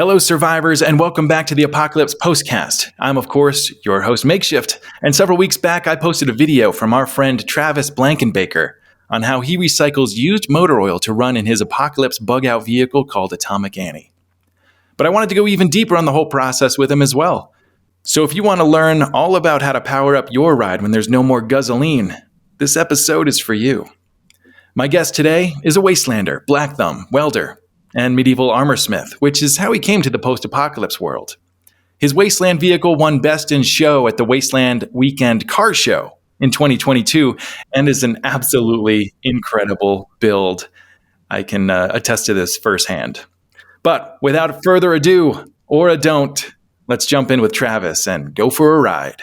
Hello, survivors, and welcome back to the Apocalypse Postcast. I'm, of course, your host, Makeshift, and several weeks back, I posted a video from our friend Travis Blankenbaker on how he recycles used motor oil to run in his Apocalypse bug-out vehicle called Atomic Annie. But I wanted to go even deeper on the whole process with him as well. So if you want to learn all about how to power up your ride when there's no more gasoline, this episode is for you. My guest today is a Wastelander, Black Thumb, welder, and medieval armor smith, which is how he came to the post-apocalypse world. His Wasteland vehicle won Best in Show at the Wasteland Weekend Car Show in 2022 and is an absolutely incredible build. I can attest to this firsthand. But without further ado, or a don't, let's jump in with Travis and go for a ride.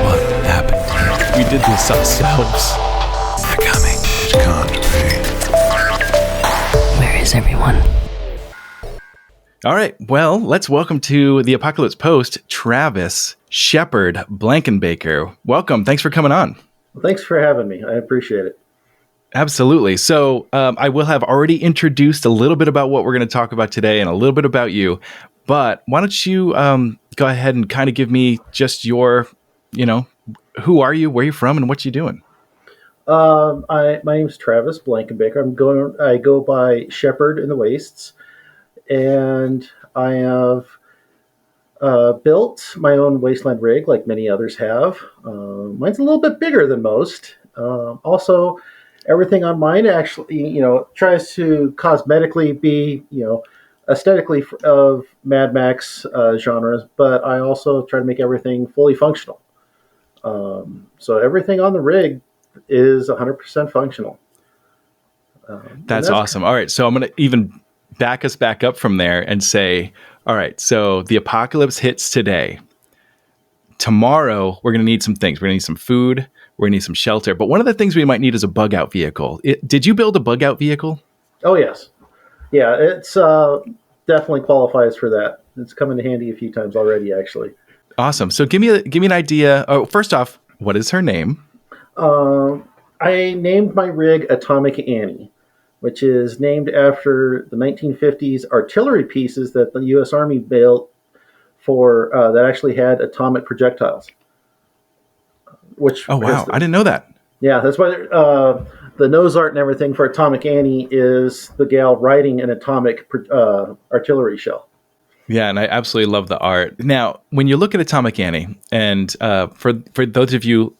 What happened? We did this ourselves. They're coming. It can't be. Where is everyone? All right, well, let's welcome to the Apocalypse Post, Travis Shepurd Blankenbaker. Welcome. Thanks for coming on. Well, thanks for having me. I appreciate it. Absolutely. So I will have already introduced a little bit about what we're going to talk about today and a little bit about you. But why don't you go ahead and kind of give me just your, who are you, where you're from, and what you doing? My name is Travis Blankenbaker. I go by Shepurd in the Wastes, and I have built my own Wasteland rig, like many others have. Mine's a little bit bigger than most. Also, everything on mine actually, tries to cosmetically be, aesthetically of Mad Max genres, but I also try to make everything fully functional. So everything on the rig is 100% functional. That's awesome. All right. So I'm going to even back us back up from there and say, all right, so the apocalypse hits today. Tomorrow, we're going to need some things. We're going to need some food. We're going to need some shelter. But one of the things we might need is a bug-out vehicle. Did you build a bug-out vehicle? Oh, yes. Yeah, it's definitely qualifies for that. It's come in handy a few times already, actually. Awesome. So give me an idea. Oh, first off, what is her name? I named my rig Atomic Annie, which is named after the 1950s artillery pieces that the U.S. Army built for that actually had atomic projectiles. Oh, wow. I didn't know that. Yeah, that's why the nose art and everything for Atomic Annie is the gal riding an atomic artillery shell. Yeah, and I absolutely love the art. Now, when you look at Atomic Annie, and for those of you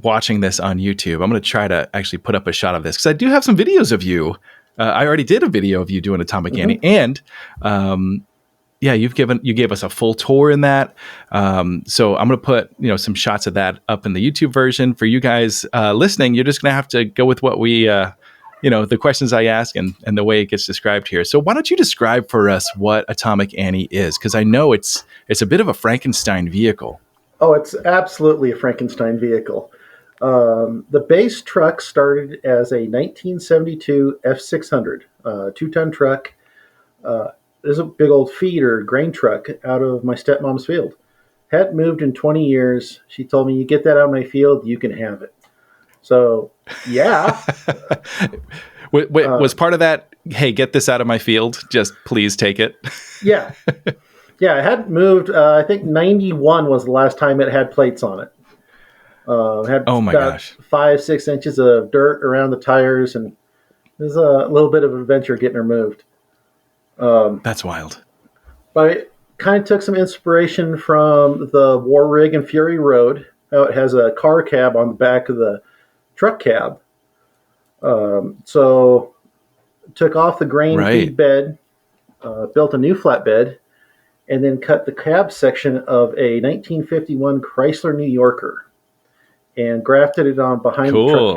watching this on YouTube, I'm going to try to actually put up a shot of this because I do have some videos of you. I already did a video of you doing Atomic Annie, and you gave us a full tour in that. So I'm going to put some shots of that up in the YouTube version for you guys listening. You're just going to have to go with what we the questions I ask and the way it gets described here. So why don't you describe for us what Atomic Annie is? Because I know it's a bit of a Frankenstein vehicle. Oh, it's absolutely a Frankenstein vehicle. The base truck started as a 1972 F600, 2-ton truck. There's a big old feeder grain truck out of my stepmom's field. Hadn't moved in 20 years. She told me, "You get that out of my field, you can have it." So, yeah. Was part of that, hey, get this out of my field, just please take it? Yeah. Yeah, it hadn't moved. I think 91 was the last time it had plates on it. Had oh my gosh, 5-6 inches of dirt around the tires, and it was a little bit of an adventure getting her moved. That's wild. But I kind of took some inspiration from the War Rig and Fury Road. How it has a car cab on the back of the truck cab. So took off the grain feed bed, built a new flatbed, and then cut the cab section of a 1951 Chrysler New Yorker and grafted it on behind the truck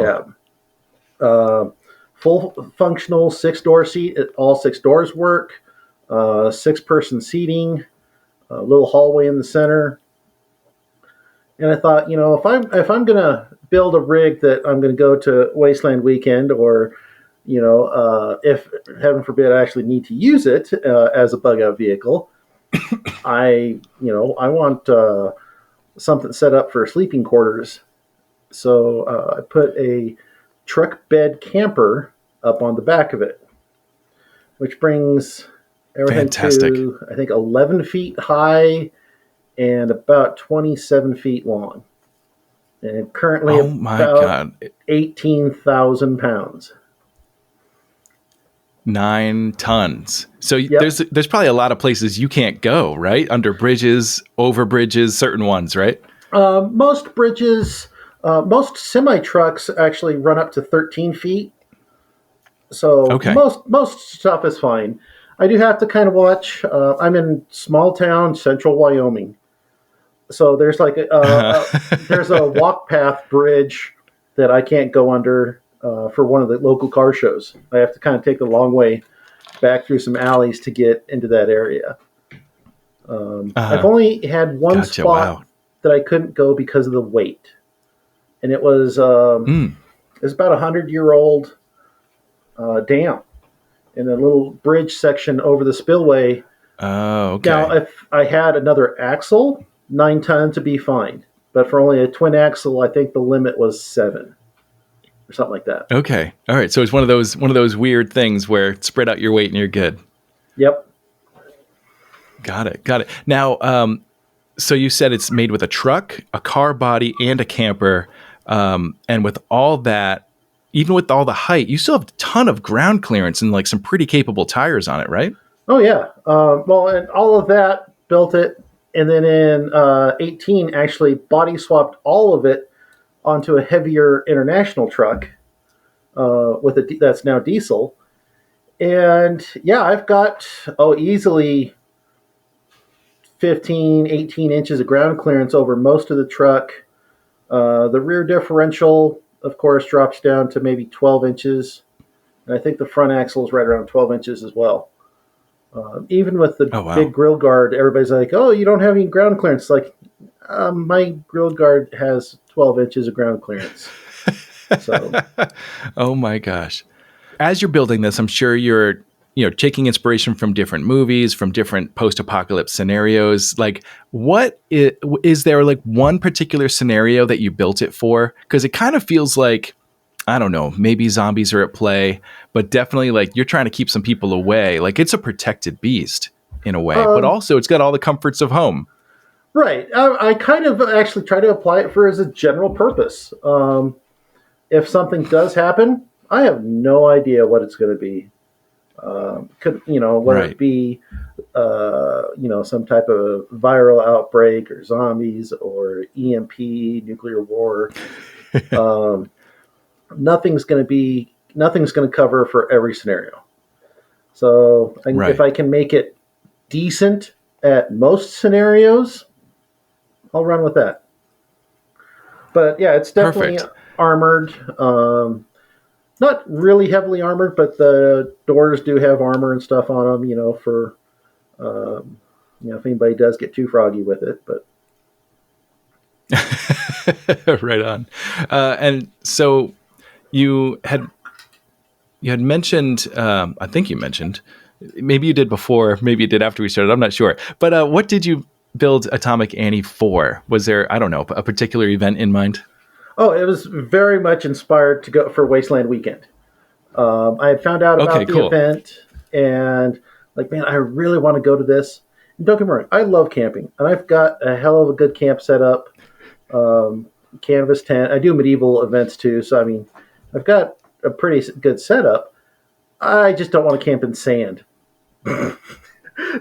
cab. Full functional 6-door seat. All 6 doors work. 6-person seating. A little hallway in the center. And I thought, if I'm gonna build a rig that I'm gonna go to Wasteland Weekend, or if heaven forbid I actually need to use it as a bug out vehicle, I want something set up for sleeping quarters. So I put a truck bed camper up on the back of it, which brings everything Fantastic. to, I think, 11 feet high and about 27 feet long. And currently Oh my about God. 18,000 pounds. 9 tons. So Yep. there's probably a lot of places you can't go, right? Under bridges, over bridges, certain ones, right? Most bridges, most semi trucks actually run up to 13 feet. So Okay. most stuff is fine. I do have to kind of watch. I'm in small town, central Wyoming. So there's like there's a walk path bridge that I can't go under for one of the local car shows. I have to kind of take the long way back through some alleys to get into that area. I've only had one Gotcha. spot Wow. that I couldn't go because of the weight, and it was about 100-year-old dam in a little bridge section over the spillway. Oh, okay. Now, if I had another axle, 9 tons to be fine. But for only a twin axle, I think the limit was 7 or something like that. Okay. All right. So it's one of those weird things where spread out your weight and you're good. Yep. Got it. Now, so you said it's made with a truck, a car body, and a camper. And with all that, even with all the height, you still have a ton of ground clearance and like some pretty capable tires on it, right? Oh, yeah. Well, and all of that built it. And then in 18, actually body swapped all of it onto a heavier international truck with that's now diesel. And yeah, I've got, easily 15, 18 inches of ground clearance over most of the truck. The rear differential, of course, drops down to maybe 12 inches. And I think the front axle is right around 12 inches as well. Even with the big grill guard, everybody's like, oh, you don't have any ground clearance. Like, my grill guard has 12 inches of ground clearance. So, oh my gosh. As you're building this, I'm sure you're, taking inspiration from different movies, from different post-apocalypse scenarios. Like, what is there like one particular scenario that you built it for? Because it kind of feels like, I don't know, maybe zombies are at play, but definitely like you're trying to keep some people away. Like it's a protected beast in a way, but also it's got all the comforts of home. Right. I kind of actually try to apply it for as a general purpose. If something does happen, I have no idea what it's going to be. Whether it be, some type of viral outbreak or zombies or EMP, nuclear war. Nothing's going to cover for every scenario. So if I can make it decent at most scenarios, I'll run with that. But yeah, it's definitely armored. Not really heavily armored, but the doors do have armor and stuff on them, for, if anybody does get too froggy with it, but. Right on. And so you had mentioned, I think you mentioned, maybe you did before, maybe you did after we started, I'm not sure. But what did you build Atomic Annie for? Was there, I don't know, a particular event in mind? Oh, it was very much inspired to go for Wasteland weekend. I had found out about the event and like, man, I really want to go to this. And don't get me wrong, I love camping and I've got a hell of a good camp set up. Canvas tent. I do medieval events too. So, I mean, I've got a pretty good setup. I just don't want to camp in sand.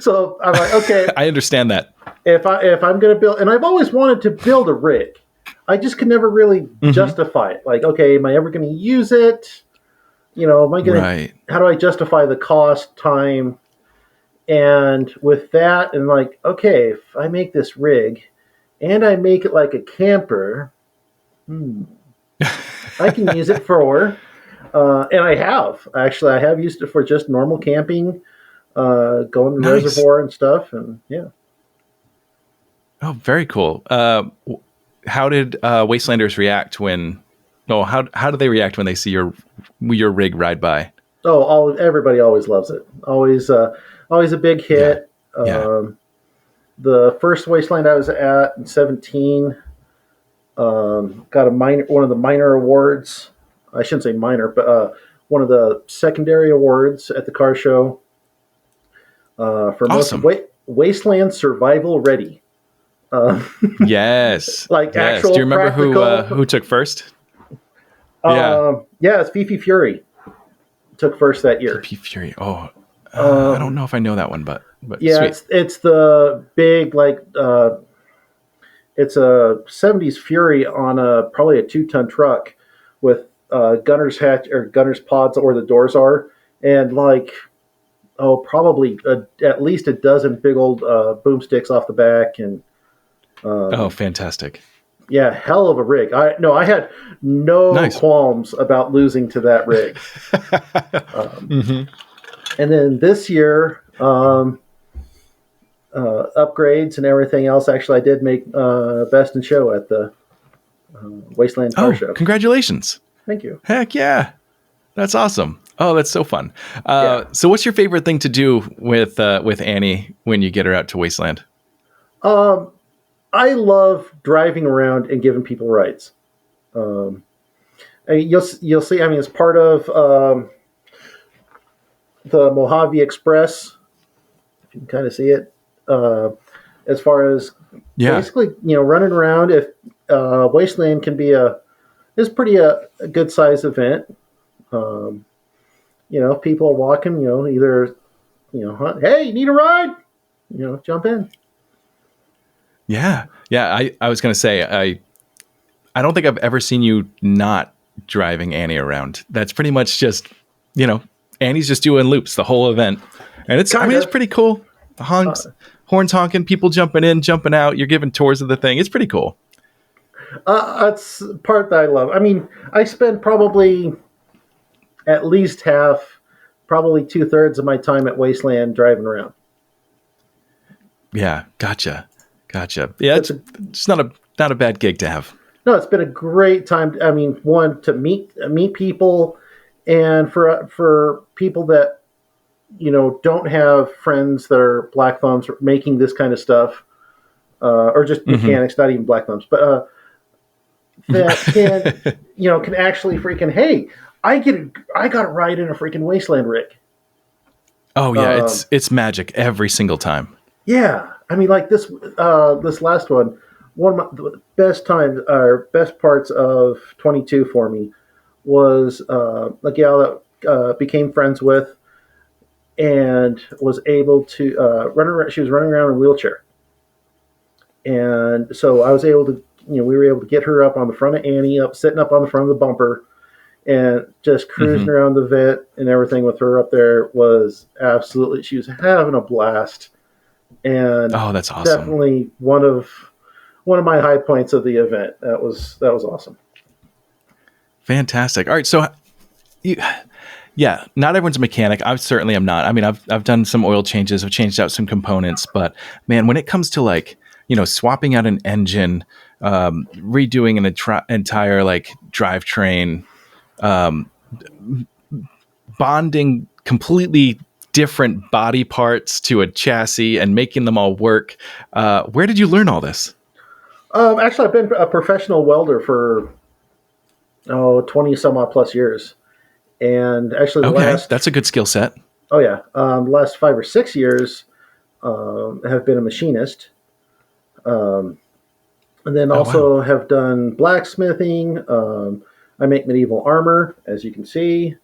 So I'm like, okay. I understand that. If I'm going to build, and I've always wanted to build a rig. I just can never really justify it. Like, okay, am I ever going to use it? Am I going to, how do I justify the cost, time? And with that, and like, okay, if I make this rig and I make it like a camper, I can use it for, and I have used it for just normal camping, going to the reservoir and stuff. And yeah. Oh, very cool. How did Wastelanders react when? Oh, how do they react when they see your rig ride by? Oh, everybody always loves it. Always a big hit. Yeah. The first Wasteland I was at in 2017 got one of the minor awards. I shouldn't say minor, but one of the secondary awards at the car show for Awesome. most Wasteland Survival Ready. Yes. Like yes. actual Do you remember practical. who took first? Yeah, it's Fifi Fury took first that year. Fifi Fury. Oh, I don't know if I know that one, but yeah, sweet. it's the big it's a 70s Fury on probably a 2-ton truck with gunner's hatch or gunner's pods where the doors are, and probably at least a dozen big old boomsticks off the back, and fantastic. Yeah, hell of a rig. I had no qualms about losing to that rig. And then this year, upgrades and everything else. Actually, I did make best in show at the Wasteland Car Show. Congratulations! Thank you. Heck yeah, that's awesome. Oh, that's so fun. Yeah. So, what's your favorite thing to do with Annie when you get her out to Wasteland? I love driving around and giving people rides. And you'll see. I mean, it's part of the Mojave Express. If you can kind of see it, as far as basically, running around. If Wasteland can be is pretty a good size event. People are walking. Either hey, you need a ride? Jump in. Yeah. I was going to say I don't think I've ever seen you not driving Annie around. That's pretty much just Annie's just doing loops the whole event, and it's pretty cool. Honks, horns honking, people jumping in, jumping out. You're giving tours of the thing. It's pretty cool. That's part that I love. I mean, I spend probably at least half, probably 2/3 of my time at Wasteland driving around. Yeah, gotcha. Yeah, it's not a bad gig to have. No, it's been a great time. I mean, one, to meet people, and for people that don't have friends that are black thumbs making this kind of stuff, or just mechanics, not even black thumbs, but that can actually freaking, hey, I got a ride in a freaking Wasteland rig. Oh yeah, it's magic every single time. Yeah, I mean, like this last one of the best times or best parts of 22 for me was a gal that became friends with and was able to run around. She was running around in a wheelchair, and so I was able to, we were able to get her up on the front of Annie, sitting up on the front of the bumper, and just cruising around the vet and everything with her up there was absolutely. She was having a blast, and that's awesome. Definitely one of my high points of the event. That was awesome. Fantastic. All right, so not everyone's a mechanic. I certainly am not. I mean, I've done some oil changes. I've changed out some components, but man, when it comes to swapping out an engine, redoing an entire drivetrain, bonding completely different body parts to a chassis and making them all work. Where did you learn all this? Actually, I've been a professional welder for 20 some odd plus years. And actually, that's a good skill set. Oh yeah, the last 5 or 6 years have been a machinist, and then also have done blacksmithing. I make medieval armor, as you can see.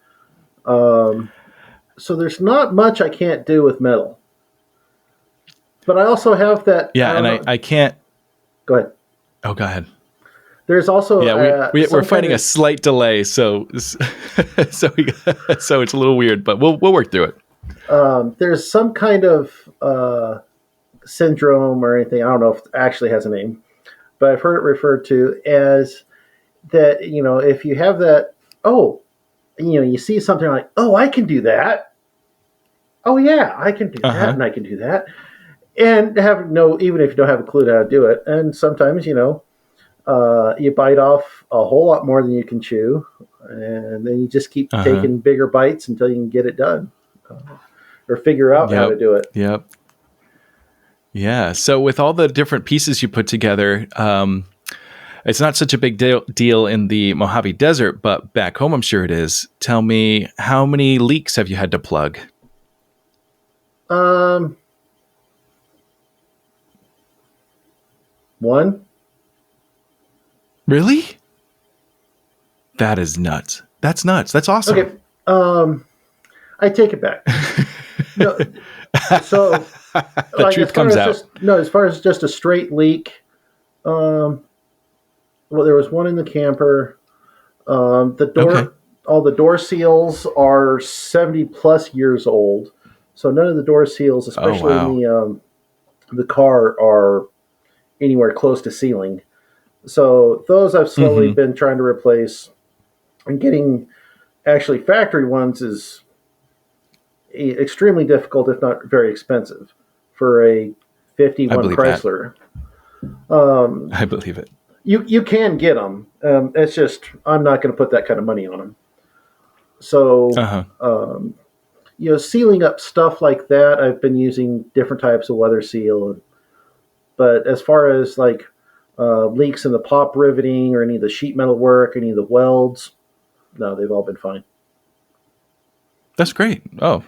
So there's not much I can't do with metal, but I also have that. Yeah, and I can't. Go ahead. Oh, go ahead. There's also we're fighting a slight delay, so it's a little weird, but we'll work through it. There's some kind of syndrome or anything. I don't know if it actually has a name, but I've heard it referred to as that. If you have that, you see something like, oh, I can do that. Oh yeah, I can do that, and I can do that, and even if you don't have a clue how to do it, and sometimes you bite off a whole lot more than you can chew, and then you just keep taking bigger bites until you can get it done, or figure out how to do it. Yep. Yeah. So with all the different pieces you put together, It's not such a big deal in the Mojave Desert, but back home, I'm sure it is. Tell me, how many leaks have you had to plug? One. Really? That is nuts. That's nuts. That's awesome. Okay. I take it back. No, so the truth comes out. As far as just a straight leak, well, there was one in the camper. The door, Okay. all the door seals are 70 plus years old. So none of the door seals, especially in the car, are anywhere close to sealing. So those I've slowly been trying to replace, and getting actually factory ones is extremely difficult, if not very expensive, for a 51 Chrysler. I believe it. You can get them. It's just I'm not going to put that kind of money on them. So sealing up stuff like that, I've been using different types of weather seal. But as far as like leaks in the pop riveting or any of the sheet metal work, any of the welds, no, they've all been fine. That's great. Oh,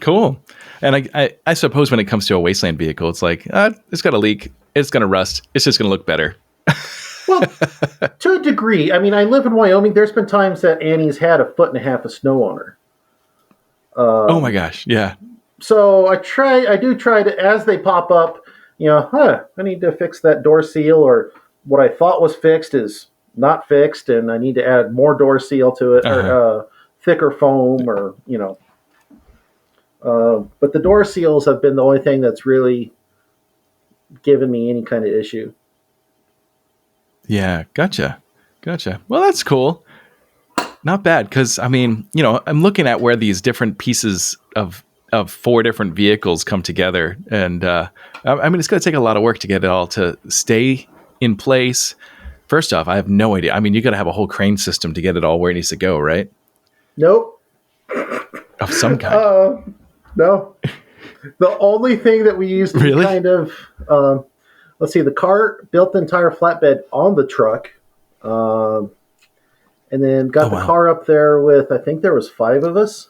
cool. And I suppose when it comes to a Wasteland vehicle, it's like, it's got a leak. It's going to rust. It's just going to look better. Well, to a degree. I mean, I live in Wyoming. There's been times that Annie's had 1.5 feet of snow on her. Oh my gosh. Yeah. So I do try to, as they pop up, I need to fix that door seal, or what I thought was fixed is not fixed, and I need to add more door seal to it, or thicker foam, or, but the door seals have been the only thing that's really given me any kind of issue. Yeah. Gotcha. Well, that's cool. Not bad. Because, I mean, I'm looking at where these different pieces of 4 different vehicles come together. And, I mean, it's going to take a lot of work to get it all to stay in place. First off, I have no idea. I mean, you got to have a whole crane system to get it all where it needs to go, right? Nope. Of some kind. No. The only thing that we used to Really? kind of, let's see, the car built the entire flatbed on the truck, and then got the car up there with, I think there was 5 of us.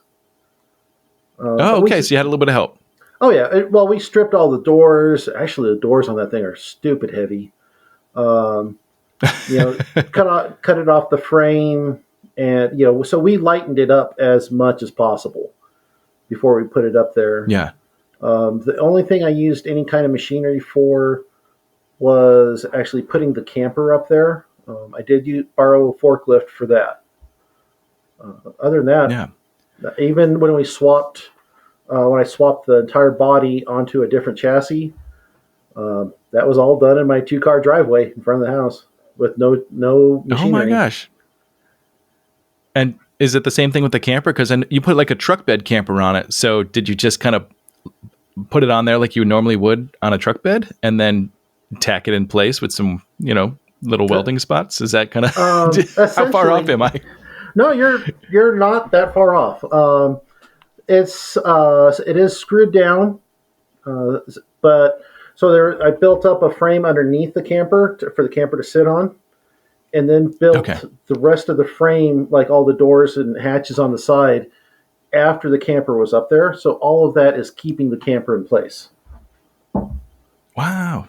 Okay. So you had a little bit of help. Oh, yeah. Well, we stripped all the doors. Actually, the doors on that thing are stupid heavy. Cut it off the frame, and, so we lightened it up as much as possible before we put it up there. Yeah. The only thing I used any kind of machinery for was actually putting the camper up there. I did borrow a forklift for that. Other than that, even when I swapped the entire body onto a different chassis, that was all done in my 2-car driveway in front of the house with no machinery. Oh my gosh. And is it the same thing with the camper? Because you put like a truck bed camper on it. So did you just kind of put it on there like you normally would on a truck bed, and then tack it in place with some, little welding spots? Is that kind of how far off am I? No, you're not that far off. It is screwed down, but so I built up a frame underneath the camper for the camper to sit on, and then built the rest of the frame, like all the doors and hatches on the side, after the camper was up there. So all of that is keeping the camper in place. Wow.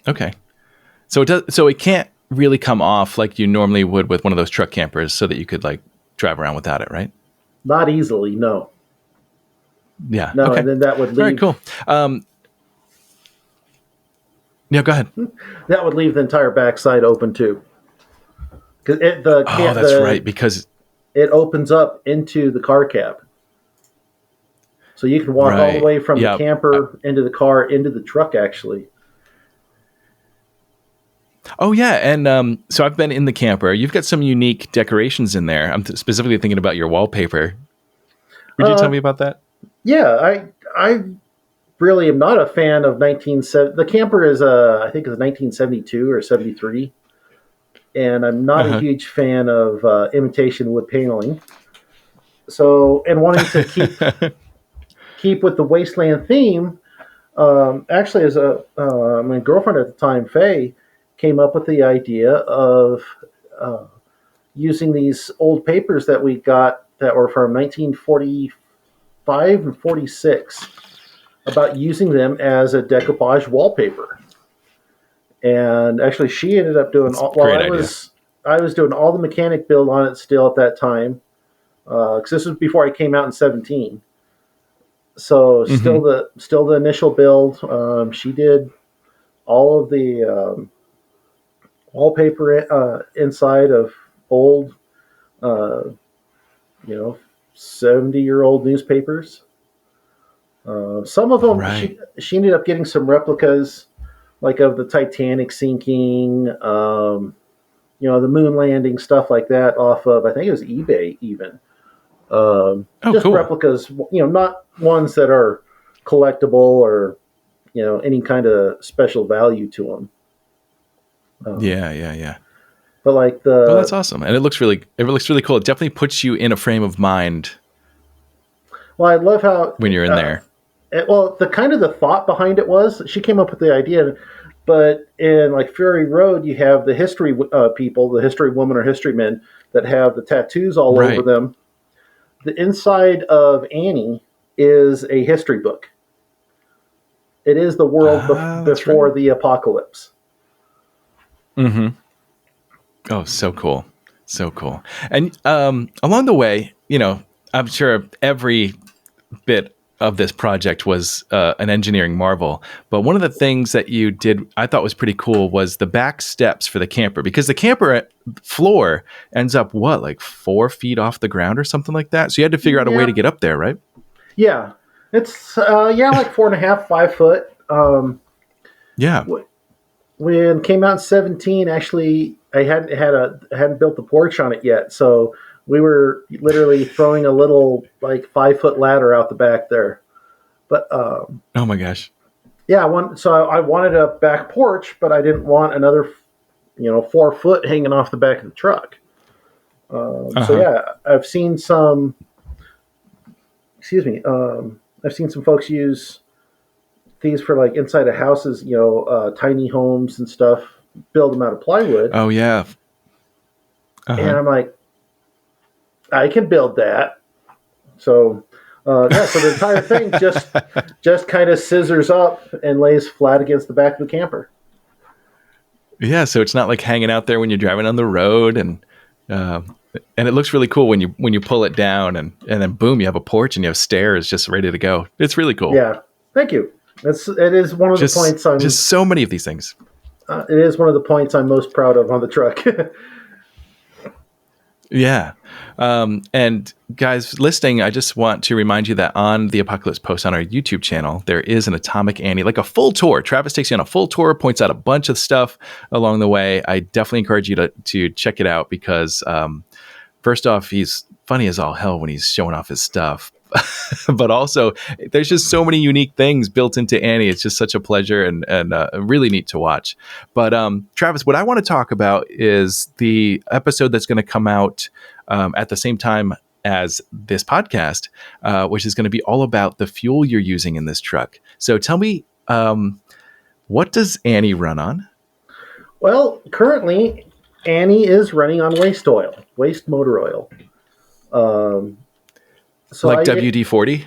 Okay. So it can't really come off like you normally would with one of those truck campers, so that you could like drive around without it, right? Not easily, no. Yeah. No, okay. and then that would leave. Very cool. Yeah, go ahead. That would leave the entire backside open too. That's right, because it opens up into the car cab. So you can walk all the way from the camper into the car, into the truck, actually. Oh, yeah. And so I've been in the camper. You've got some unique decorations in there. I'm specifically thinking about your wallpaper. Would you tell me about that? Yeah, I really am not a fan of 1970. The camper is, I think it's 1972 or 73. And I'm not a huge fan of imitation wood paneling. So, and wanting to keep with the Wasteland theme, actually, as my girlfriend at the time, Faye, came up with the idea of using these old papers that we got that were from 1945 and 46, about using them as a decoupage wallpaper. And actually, she ended up doing all, while I was doing all the mechanic build on it still at that time, because this was before I came out in 17. So still the initial build. She did all of the wallpaper inside of old, 70-year-old newspapers. Some of them, she ended up getting some replicas, like of the Titanic sinking, the moon landing, stuff like that, off of, I think it was eBay even. Just cool. Replicas, not ones that are collectible or, any kind of special value to them. Yeah. But like that's awesome, and it looks really cool. It definitely puts you in a frame of mind. Well, I love how when you're in there. The kind of the thought behind it was she came up with the idea, but in like Fury Road, you have the history people, the history women or history men that have the tattoos all over them. The inside of Annie is a history book. It is the world before the apocalypse. Mm-hmm. Oh, so cool. So cool. And along the way, I'm sure every bit of this project was an engineering marvel. But one of the things that you did I thought was pretty cool was the back steps for the camper, because the camper floor ends up, like 4 feet off the ground or something like that. So you had to figure out a way to get up there, right? Yeah. It's, like 4.5, 5 foot. Yeah. When it came out in 17, actually, I hadn't built the porch on it yet. So we were literally throwing a little, like, 5-foot ladder out the back there. But oh my gosh. Yeah, I wanted a back porch, but I didn't want another 4 foot hanging off the back of the truck. So yeah, I've seen some folks use these for like inside of houses, tiny homes and stuff, build them out of plywood. Oh yeah. And I'm like, I can build that. So so the entire thing just kind of scissors up and lays flat against the back of the camper. Yeah, so it's not like hanging out there when you're driving on the road, and it looks really cool when you pull it down, and then boom, you have a porch and you have stairs just ready to go. It's really cool. Yeah, thank you. It is one of the points I'm just so many of these things. It is one of the points I'm most proud of on the truck. Yeah. And guys listening, I just want to remind you that on the Apocalypse Post on our YouTube channel, there is an Atomic Annie, like a full tour. Travis takes you on a full tour, points out a bunch of stuff along the way. I definitely encourage you to check it out because, first off, he's funny as all hell when he's showing off his stuff. But also, there's just so many unique things built into Annie. It's just such a pleasure and really neat to watch. But Travis, what I want to talk about is the episode that's going to come out at the same time as this podcast, which is going to be all about the fuel you're using in this truck. So tell me, what does Annie run on? Well, currently, Annie is running on waste motor oil. So like WD-40?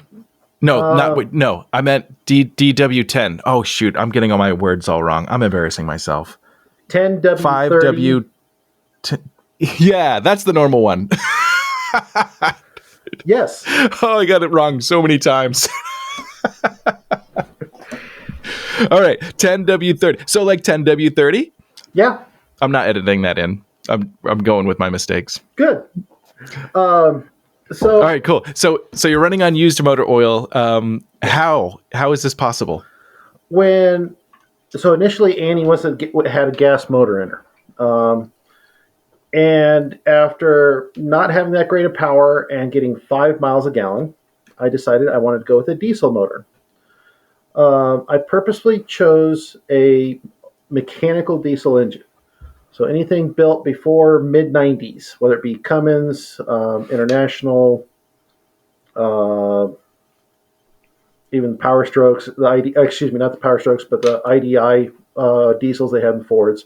No, I meant DW10. Oh, shoot. I'm getting all my words all wrong. I'm embarrassing myself. 10W30. 5W10. Yeah, that's the normal one. Yes. Oh, I got it wrong so many times. All right, 10W30. So like 10W30? Yeah. I'm not editing that in. I'm going with my mistakes. Good. All right, cool. So you're running on used motor oil. How is this possible? Initially Annie had a gas motor in her, and after not having that great of power and getting 5 miles a gallon, I decided I wanted to go with a diesel motor. I purposely chose a mechanical diesel engine. So anything built before mid-90s, whether it be Cummins, International, even Power Strokes, not the Power Strokes, but the IDI diesels they have in Fords.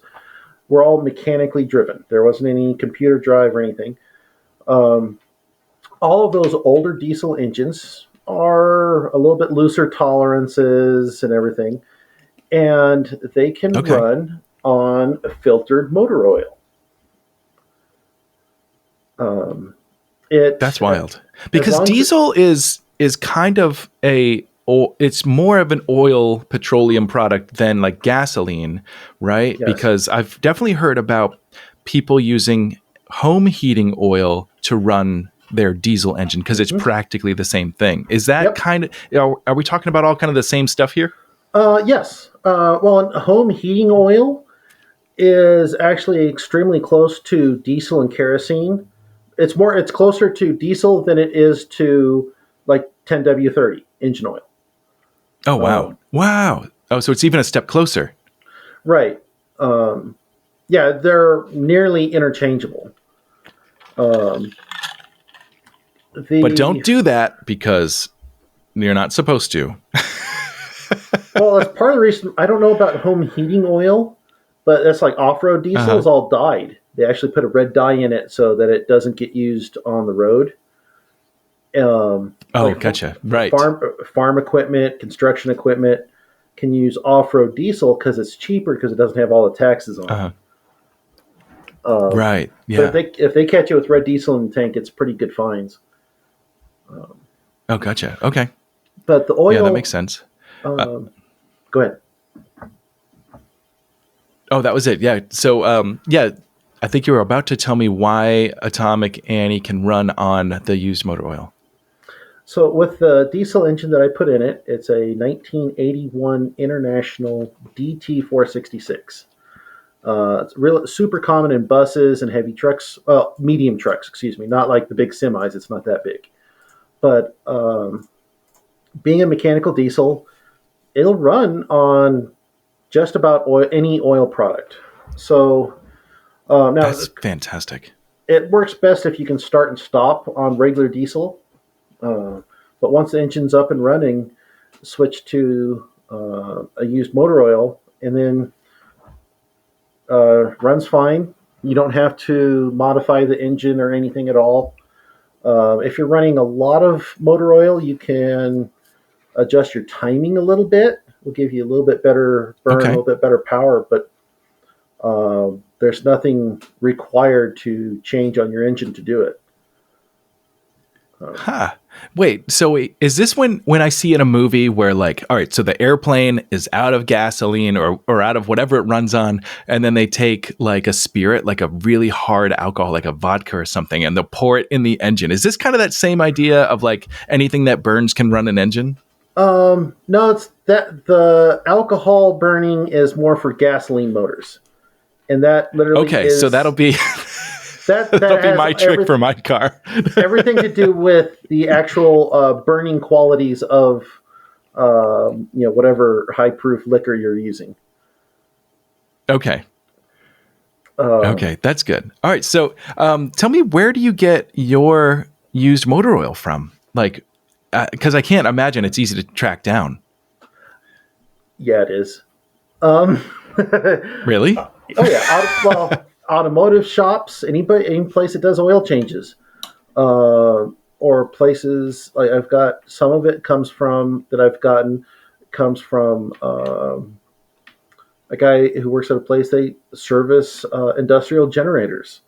were all mechanically driven. There wasn't any computer drive or anything. All of those older diesel engines are a little bit looser tolerances and everything, and they can run on filtered motor oil. That's wild, because diesel is kind of it's more of an oil petroleum product than like gasoline, right? Yes. Because I've definitely heard about people using home heating oil to run their diesel engine because it's practically the same thing. Is that kind of, are we talking about all kind of the same stuff here? Yes. Well, home heating oil is actually extremely close to diesel and kerosene. It's closer to diesel than it is to like 10W30 engine oil. Oh, wow. Wow. Oh, so it's even a step closer. Right. Yeah, they're nearly interchangeable. But don't do that because you're not supposed to. Well, that's part of the reason. I don't know about home heating oil, but that's like off-road diesel is all dyed. They actually put a red dye in it so that it doesn't get used on the road. Gotcha. Right. Farm equipment, construction equipment can use off-road diesel because it's cheaper because it doesn't have all the taxes on it. Right. Yeah. But if they catch you with red diesel in the tank, it's pretty good fines. Gotcha. Okay. But the oil. Yeah, that makes sense. Go ahead. Oh, that was it. Yeah. So, I think you were about to tell me why Atomic Annie can run on the used motor oil. So with the diesel engine that I put in it, it's a 1981 International DT466. It's really super common in buses and heavy trucks, medium trucks, excuse me, not like the big semis. It's not that big. But being a mechanical diesel, it'll run on just about any oil product. So now that's fantastic. It works best if you can start and stop on regular diesel. But once the engine's up and running, switch to a used motor oil, and then runs fine. You don't have to modify the engine or anything at all. If you're running a lot of motor oil, you can adjust your timing a little bit. Will give you a little bit better burn, a little bit better power, but there's nothing required to change on your engine to do it. Wait, so is this when I see in a movie where like, all right, so the airplane is out of gasoline or out of whatever it runs on, and then they take like a spirit, like a really hard alcohol, like a vodka or something, and they'll pour it in the engine. Is this kind of that same idea of like anything that burns can run an engine? No, it's that the alcohol burning is more for gasoline motors. And that literally so that'll be... That'll be my trick for my car. Everything to do with the actual burning qualities of whatever high proof liquor you're using. Okay. Okay, that's good. All right, so tell me, where do you get your used motor oil from? Like, because I can't imagine it's easy to track down. Yeah, it is. Really? Oh yeah. Automotive shops, any place that does oil changes, or places like I've got some of it comes from a guy who works at a place they service industrial generators.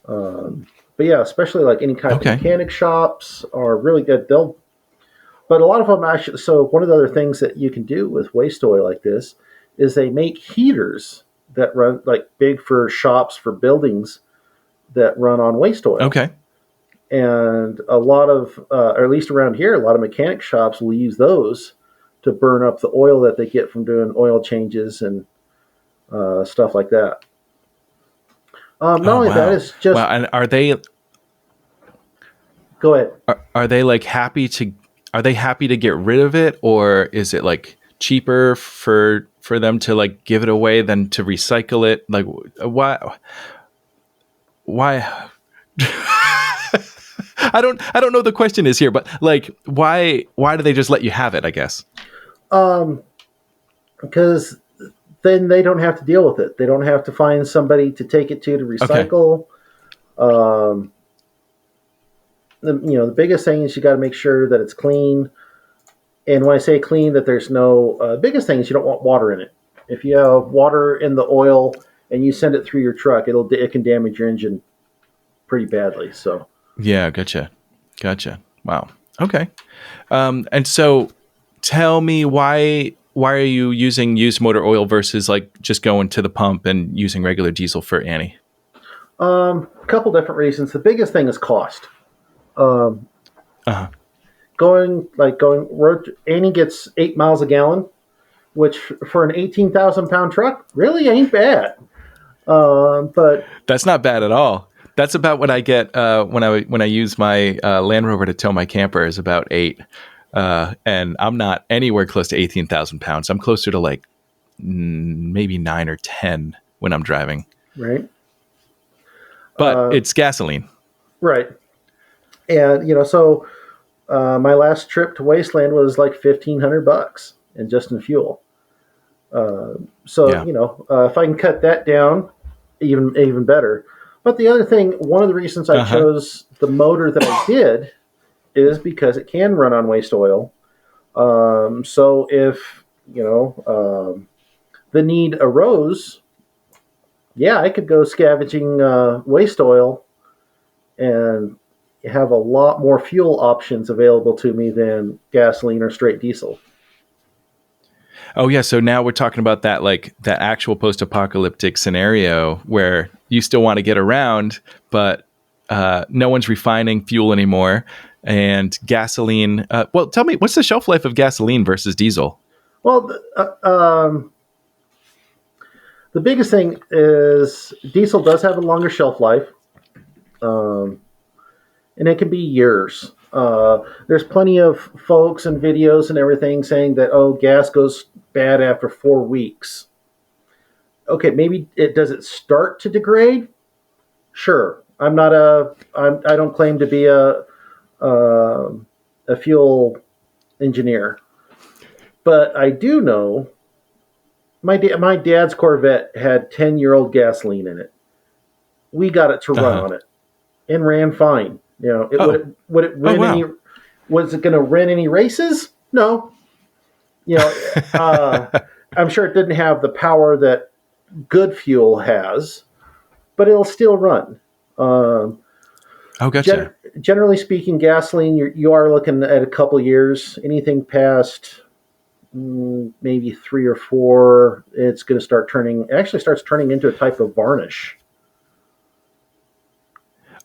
But yeah, especially like any kind of mechanic shops are really good. But a lot of them actually. So one of the other things that you can do with waste oil like this is they make heaters that run like big for shops, for buildings that run on waste oil. Okay. And a lot of, or at least around here, a lot of mechanic shops will use those to burn up the oil that they get from doing oil changes and stuff like that. Not only that, it's just... Wow, and are they... Go ahead. Are they like happy to get rid of it, or is it like cheaper for them to like give it away than to recycle it? Like, why I don't know the question is here, but like, why do they just let you have it, I guess? Because then they don't have to deal with it. They don't have to find somebody to take it to recycle. Okay. The biggest thing is you got to make sure that it's clean. And when I say clean, that there's no biggest thing is you don't want water in it. If you have water in the oil and you send it through your truck, it can damage your engine pretty badly. So yeah, gotcha. Wow. Okay. And so tell me why are you using used motor oil versus like just going to the pump and using regular diesel for Annie? A couple different reasons. The biggest thing is cost. Annie gets 8 miles a gallon, which for an 18,000 pound truck really ain't bad. But that's not bad at all. That's about what I get when I use my Land Rover to tow my camper is about 8. And I'm not anywhere close to 18,000 pounds. I'm closer to like maybe 9 or 10 when I'm driving. Right. But it's gasoline. Right. And, my last trip to Wasteland was like $1,500 and just in fuel. If I can cut that down, even better. But the other thing, one of the reasons I chose the motor that I did is because it can run on waste oil. So if, the need arose, I could go scavenging waste oil and have a lot more fuel options available to me than gasoline or straight diesel. Oh yeah, so now we're talking about that actual post-apocalyptic scenario where you still want to get around, but no one's refining fuel anymore, and gasoline. Well, tell me, what's the shelf life of gasoline versus diesel? Well, the biggest thing is diesel does have a longer shelf life, and it can be years. There's plenty of folks and videos and everything saying that, gas goes bad after 4 weeks. Okay, maybe does it start to degrade? Sure. I don't claim to be a fuel engineer, but I do know my dad's Corvette had 10-year-old gasoline in it. We got it to run on it and ran fine. Would it win any? Was it going to win any races? No. I'm sure it didn't have the power that good fuel has, but it'll still run. Gotcha. Generally speaking, gasoline you are looking at a couple years. Anything past maybe 3 or 4, it's going to start turning. It actually starts turning into a type of varnish.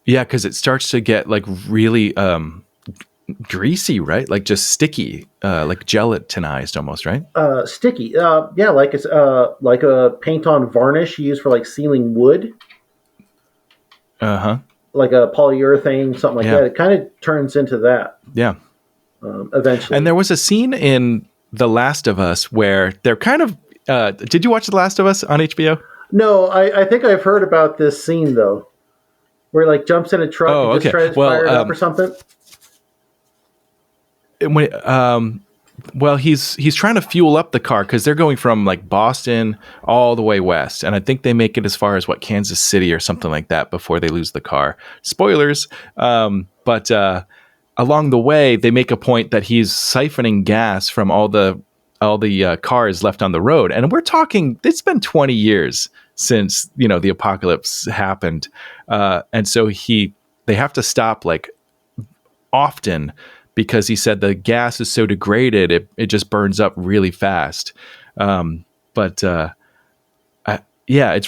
Yeah, because it starts to get like really greasy, right? Like just sticky, like gelatinized almost, right? Sticky. Like it's like a paint on varnish you use for like sealing wood. Like a polyurethane, something like that. It kind of turns into that. Yeah. Eventually. And there was a scene in The Last of Us where they're kind of. Did you watch The Last of Us on HBO? No, I think I've heard about this scene though. Where he like jumps in a truck and just tries to fire it up or something? He's trying to fuel up the car because they're going from like Boston all the way west. And I think they make it as far as Kansas City or something like that before they lose the car. Spoilers. But along the way, they make a point that he's siphoning gas from all the cars left on the road. And we're talking, it's been 20 years since, the apocalypse happened. And so they have to stop like often because he said the gas is so degraded, it just burns up really fast. It's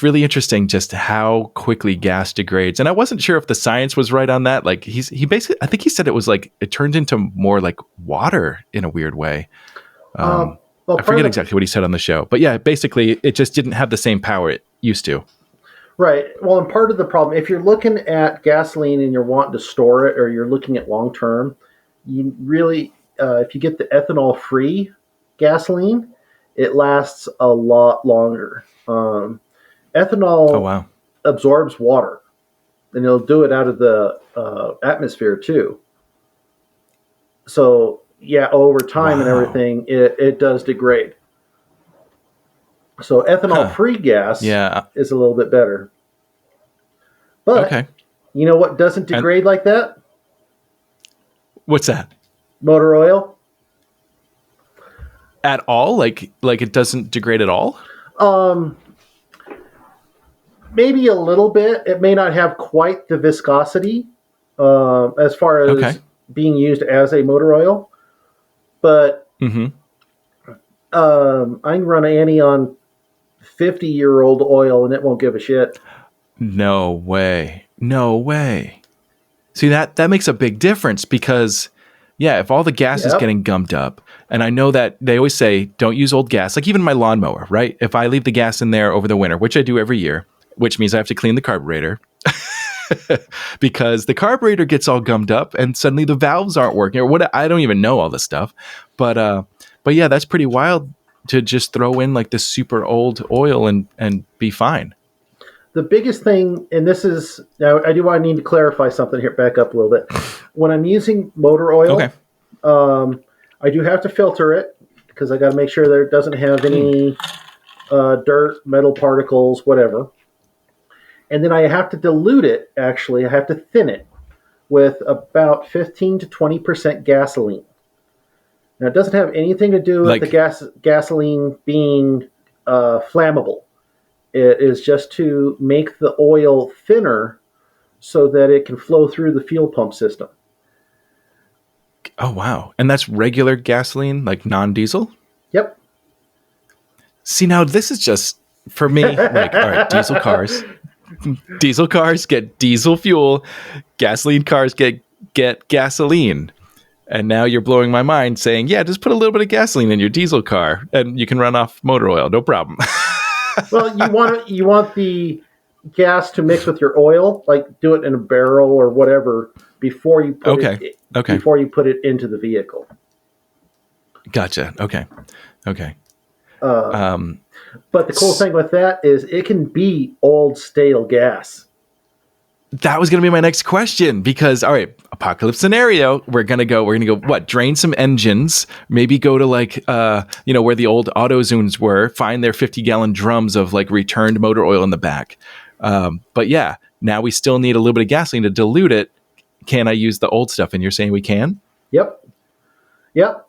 really interesting just how quickly gas degrades. And I wasn't sure if the science was right on that. Like he basically, I think he said it was like, it turned into more like water in a weird way. I forget exactly what he said on the show, but yeah, basically it just didn't have the same power it used to. Right. Well, and part of the problem, if you're looking at gasoline and you're wanting to store it, or you're looking at long term, you really, if you get the ethanol free gasoline, it lasts a lot longer. Ethanol absorbs water, and it'll do it out of the atmosphere too. So yeah, over time and everything, it does degrade. So ethanol-free gas is a little bit better. But you know what doesn't degrade like that? What's that? Motor oil. At all? Like it doesn't degrade at all? Maybe a little bit. It may not have quite the viscosity as far as being used as a motor oil, but I can run Annie on 50-year-old oil and it won't give a shit. No way. See, that makes a big difference because, if all the gas is getting gummed up, and I know that they always say don't use old gas, like even my lawnmower, right? If I leave the gas in there over the winter, which I do every year, which means I have to clean the carburetor because the carburetor gets all gummed up and suddenly the valves aren't working or what. I don't even know all this stuff, but yeah, that's pretty wild to just throw in like this super old oil and be fine. The biggest thing, and this is, now I need to clarify something here, back up a little bit. When I'm using motor oil, I do have to filter it because I got to make sure that it doesn't have any dirt, metal particles, whatever. And then I have to dilute it, actually. I have to thin it with about 15 to 20% gasoline. Now, it doesn't have anything to do with the gasoline being flammable. It is just to make the oil thinner so that it can flow through the fuel pump system. Oh, wow. And that's regular gasoline, like non-diesel? Yep. See, now this is just, for me, like, all right, diesel cars. Diesel cars get diesel fuel. Gasoline cars get gasoline. And now you're blowing my mind saying, just put a little bit of gasoline in your diesel car and you can run off motor oil. No problem. Well, you want the gas to mix with your oil, like do it in a barrel or whatever before you put before you put it into the vehicle. Gotcha. Okay. But the cool thing with that is it can be old stale gas. That was going to be my next question because, all right, apocalypse scenario, we're going to go, what, drain some engines, maybe go to like, where the old AutoZones were, find their 50-gallon drums of like returned motor oil in the back. But now we still need a little bit of gasoline to dilute it. Can I use the old stuff? And you're saying we can? Yep.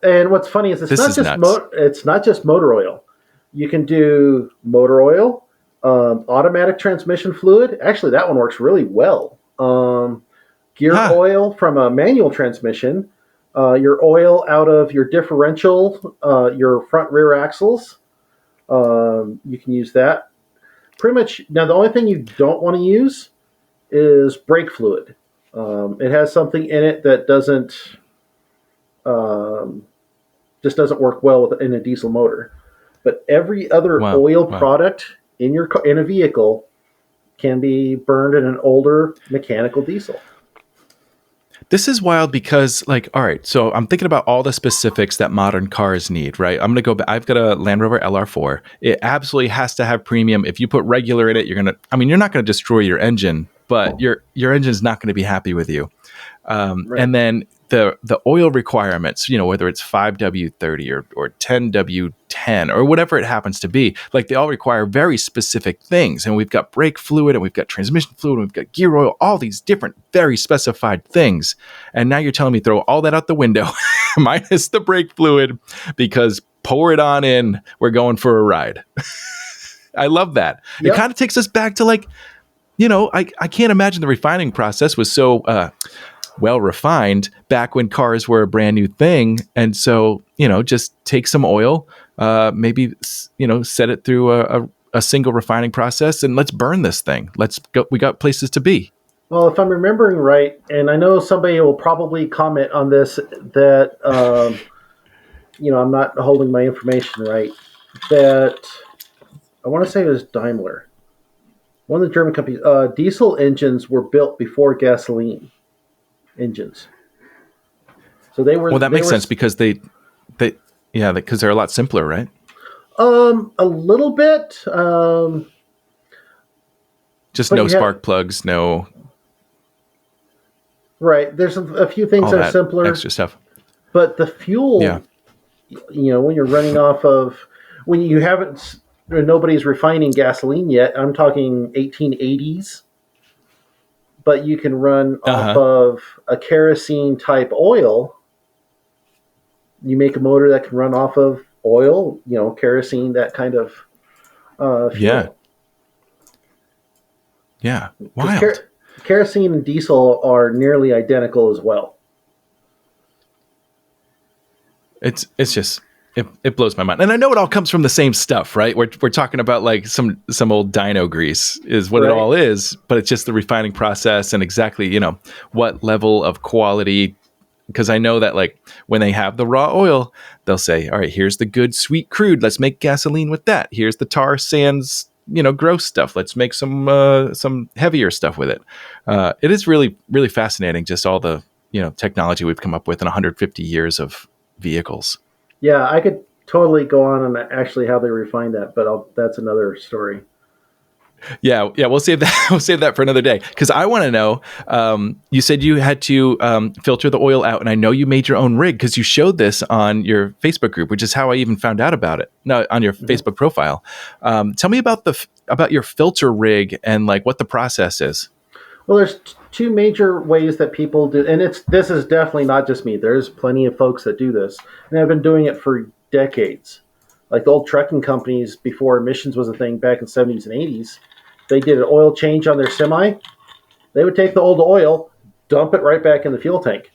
And what's funny is it's not just motor oil. You can do motor oil, automatic transmission fluid. Actually, that one works really well. Gear oil from a manual transmission, your oil out of your differential, your front rear axles. You can use that. Pretty much. Now, the only thing you don't want to use is brake fluid. It has something in it that just doesn't work well in a diesel motor. But every other oil product in a vehicle can be burned in an older mechanical diesel. This is wild because, like, all right, so I'm thinking about all the specifics that modern cars need, right? I'm going to go back. I've got a Land Rover LR4. It absolutely has to have premium. If you put regular in it, you're not going to destroy your engine, but your engine's not going to be happy with you. And then the oil requirements, whether it's 5W30 or 10W10 or whatever it happens to be, like they all require very specific things. And we've got brake fluid and we've got transmission fluid and we've got gear oil, all these different, very specified things. And now you're telling me throw all that out the window, minus the brake fluid, because pour it on in, we're going for a ride. I love that. Yep. It kind of takes us back to like, I can't imagine the refining process was so well refined back when cars were a brand new thing. And so, just take some oil, maybe, set it through a single refining process and let's burn this thing. Let's go. We got places to be. Well, if I'm remembering right, and I know somebody will probably comment on this, that, I'm not holding my information right, that I want to say it was Daimler. One of the German companies, diesel engines were built before gasoline engines. So they were. Well, that makes sense because because they're a lot simpler, right? A little bit. Just no spark plugs, no. Right. There's a few things that are simpler. Extra stuff. But the fuel, when you're running off of, when you haven't nobody's refining gasoline yet. I'm talking 1880s. But you can run off of a kerosene type oil. You make a motor that can run off of oil, kerosene, that kind of fuel. Yeah. Wild. Kerosene and diesel are nearly identical as well. It's just it blows my mind, and I know it all comes from the same stuff, right? We're talking about like some old dyno grease is what it all is, but it's just the refining process and exactly what level of quality. Because I know that like when they have the raw oil, they'll say, all right, here's the good sweet crude. Let's make gasoline with that. Here's the tar sands, gross stuff. Let's make some heavier stuff with it. It is really, really fascinating. Just all the, technology we've come up with in 150 years of vehicles. Yeah, I could totally go on actually how they refine that, but that's another story. Yeah, we'll save that. We'll save that for another day because I want to know. You said you had to filter the oil out, and I know you made your own rig because you showed this on your Facebook group, which is how I even found out about it. No, on your Facebook profile. Tell me about your filter rig and like what the process is. Well, there's two major ways that people do, and this is definitely not just me. There's plenty of folks that do this, and I've been doing it for decades. Like the old trucking companies before emissions was a thing back in the 70s and 80s, they did an oil change on their semi. They would take the old oil, dump it right back in the fuel tank.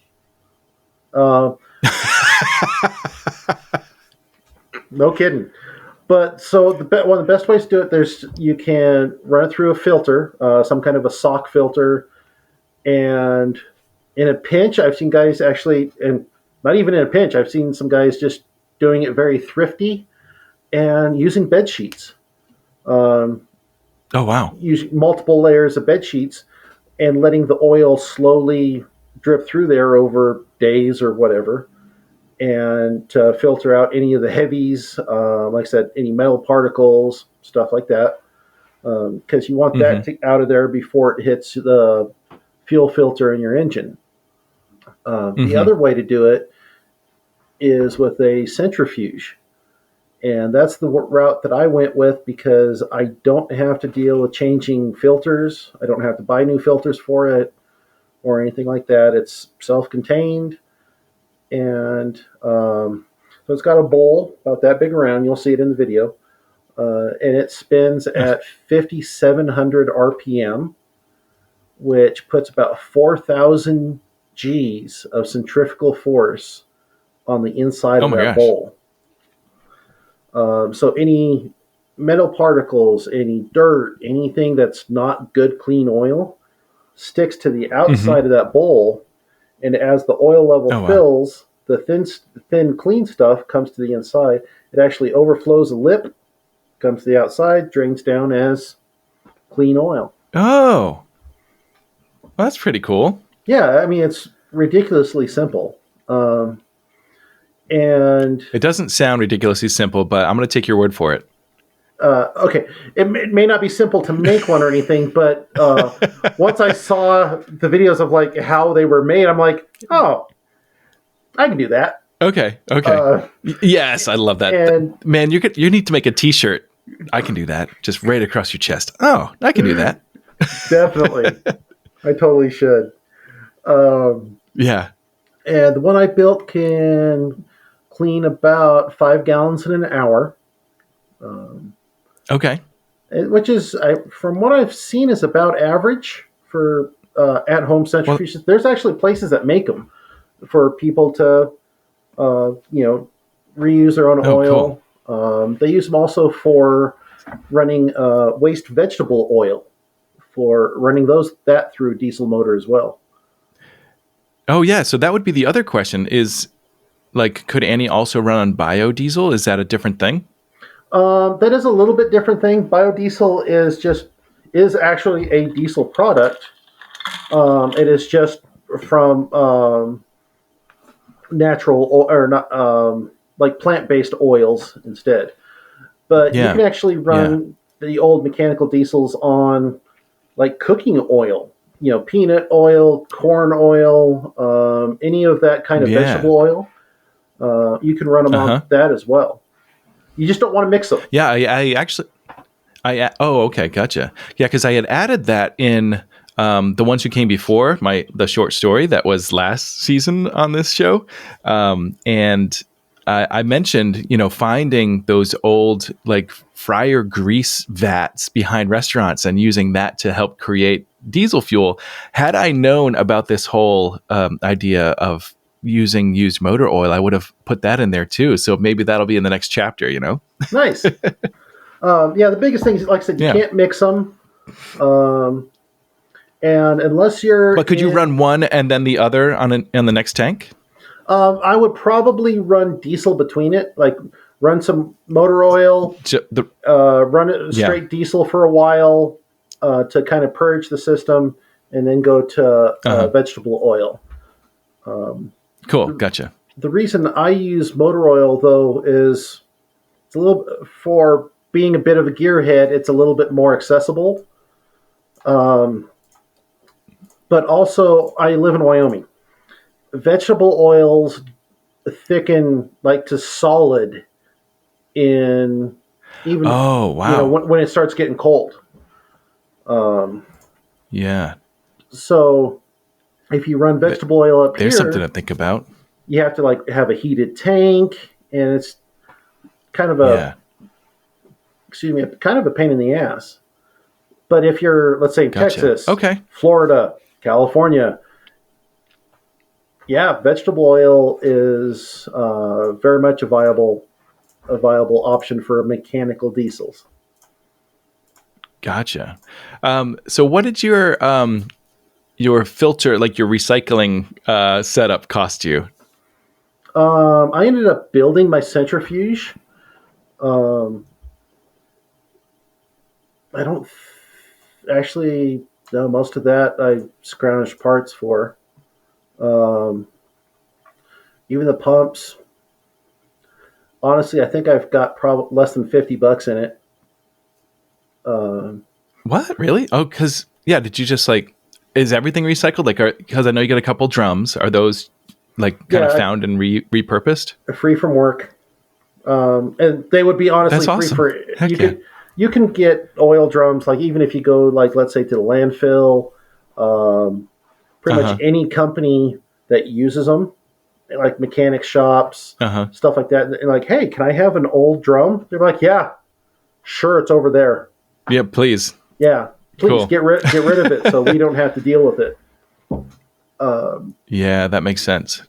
No kidding. But so one of the best ways to do it, you can run it through a filter, some kind of a sock filter, and in a pinch, I've seen guys actually, and not even in a pinch, I've seen some guys just doing it very thrifty and using bed sheets. Oh, wow. Using multiple layers of bed sheets and letting the oil slowly drip through there over days or whatever, and to filter out any of the heavies, like I said, any metal particles, stuff like that, because you want that out of there before it hits the fuel filter in your engine. The other way to do it is with a centrifuge. And that's the route that I went with because I don't have to deal with changing filters. I don't have to buy new filters for it or anything like that. It's self-contained. And so it's got a bowl about that big around. You'll see it in the video. And it spins at 5,700 RPM, which puts about 4,000 Gs of centrifugal force on the inside of that bowl. So any metal particles, any dirt, anything that's not good, clean oil sticks to the outside of that bowl. And as the oil level fills, the thin, clean stuff comes to the inside. It actually overflows a lip, comes to the outside, drains down as clean oil. Oh, well, that's pretty cool. Yeah, I mean, it's ridiculously simple. And it doesn't sound ridiculously simple, but I'm going to take your word for it. Okay. It may not be simple to make one or anything, but once I saw the videos of like how they were made, I'm like, oh, I can do that. Okay. Yes, I love that. And man, you need to make a T-shirt. I can do that. Just right across your chest. Oh, I can do that. Definitely. I totally should. Yeah. And the one I built can clean about 5 gallons in an hour. Okay. Which is, from what I've seen, is about average for at-home centrifuges. Well, there's actually places that make them for people to, reuse their own oil. Cool. They use them also for running waste vegetable oil, for running that through a diesel motor as well. Oh, yeah. So that would be the other question is, like, could Annie also run on biodiesel? Is that a different thing? That is a little bit different thing. Biodiesel is actually a diesel product. It is just from natural or not like plant-based oils instead. But you can actually run the old mechanical diesels on like cooking oil. Peanut oil, corn oil, any of that kind of vegetable oil. You can run them on that as well. You just don't want to mix them. Yeah, I actually, okay, gotcha. Yeah, because I had added that in the ones who came before the short story that was last season on this show, and I mentioned finding those old like fryer grease vats behind restaurants and using that to help create diesel fuel. Had I known about this whole idea of using used motor oil, I would have put that in there too. So maybe that'll be in the next chapter. Nice. The biggest thing is, like I said, you can't mix them. And unless you're... But could you run one and then the other on the next tank? I would probably run diesel between it, like run some motor oil, run it straight diesel for a while to kind of purge the system, and then go to vegetable oil. Cool, gotcha. The reason I use motor oil, though, is it's a little, for being a bit of a gearhead, it's a little bit more accessible. But also, I live in Wyoming. Vegetable oils thicken like to solid in even when it starts getting cold. So if you run vegetable oil up there's here, something to think about. You have to like have a heated tank, and it's kind of a kind of a pain in the ass. But if you're, let's say, in Texas, Florida, California, vegetable oil is very much a viable option for mechanical diesels. Gotcha. So what did your filter, like your recycling setup, cost you? I ended up building my centrifuge. I don't actually know, most of that I scrounged parts for. Even the pumps, honestly, I think I've got probably less than $50 in it. What? Really? Oh, because did you just is everything recycled? Because I know you get a couple drums. Are those kind of found and repurposed? Free from work. And they would be honestly That's free awesome. for you can get oil drums, like even if you go let's say to the landfill, pretty much any company that uses them, like mechanic shops, stuff like that. And like, hey, can I have an old drum? They're like, yeah, sure, it's over there. Yeah, please. Yeah, please cool. get rid of it so we don't have to deal with it. Yeah, that makes sense.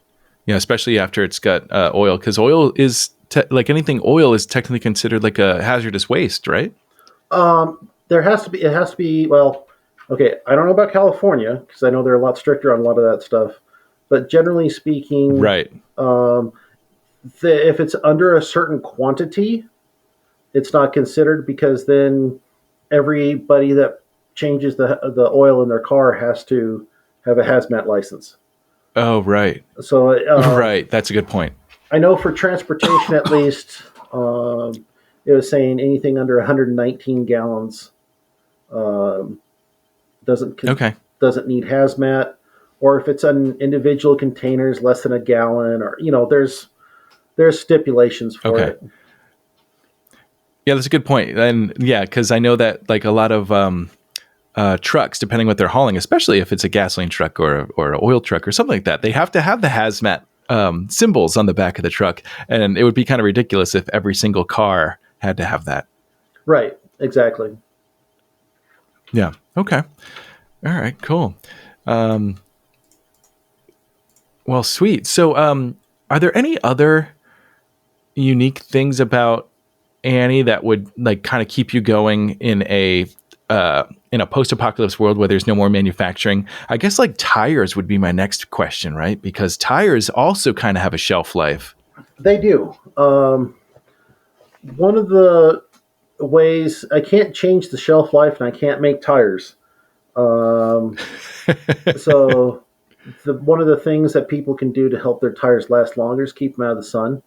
Yeah, especially after it's got oil, because oil is like anything. Oil is technically considered like a hazardous waste, right? It has to be. Well, okay. I don't know about California because I know they're a lot stricter on a lot of that stuff. But generally speaking, right. If it's under a certain quantity, it's not considered, because then everybody that changes the oil in their car has to have a hazmat license. Oh, right. So right, that's a good point. I know for transportation, at least, it was saying anything under 119 gallons doesn't need hazmat, or if it's in individual containers less than a gallon, or there's stipulations for it. Yeah, that's a good point. And because I know that a lot of trucks, depending what they're hauling, especially if it's a gasoline truck or an oil truck or something like that, they have to have the hazmat symbols on the back of the truck, and it would be kind of ridiculous if every single car had to have that. Right. Exactly. Yeah. Okay. All right. Cool. Well, sweet. So, are there any other unique things about Annie that would kind of keep you going in a post-apocalypse world where there's no more manufacturing? I guess tires would be my next question, right? Because tires also kind of have a shelf life. They do. One of the ways, I can't change the shelf life and I can't make tires. So one of the things that people can do to help their tires last longer is keep them out of the sun.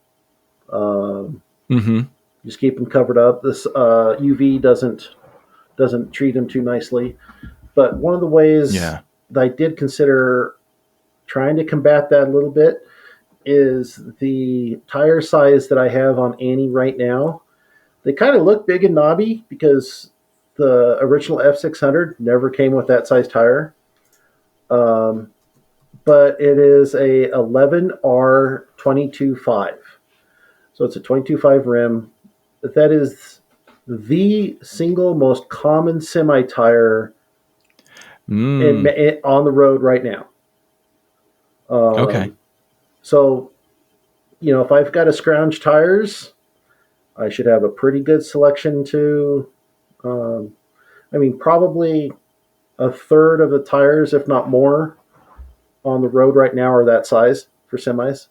Just keep them covered up. This UV doesn't treat them too nicely. But one of the ways that I did consider trying to combat that a little bit is the tire size that I have on Annie right now They kind of look big and knobby because the original F600 never came with that size tire. But it is a 11R22.5. So it's a 22.5 rim. That is the single most common semi tire on the road right now. Okay. So, if I've got to scrounge tires, I should have a pretty good selection to, probably a third of the tires, if not more, on the road right now are that size for semis.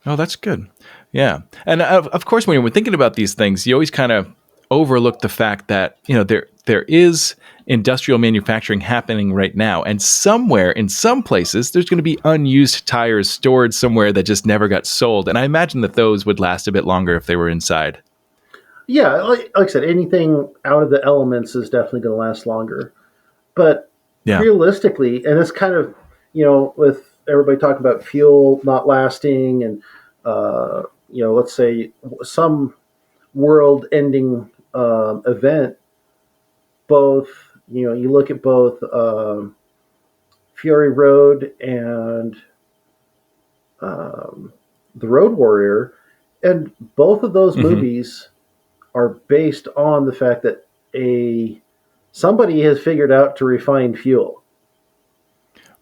Oh, that's good. Yeah. And of course, when we're thinking about these things, you always kind of overlook the fact that, there is industrial manufacturing happening right now. And somewhere, in some places, there's going to be unused tires stored somewhere that just never got sold. And I imagine that those would last a bit longer if they were inside. Yeah, like I said, anything out of the elements is definitely going to last longer. But realistically, and it's kind of, with everybody talking about fuel not lasting and, let's say some world-ending event, both, you look at both Fury Road and The Road Warrior, and both of those movies are based on the fact that somebody has figured out to refine fuel.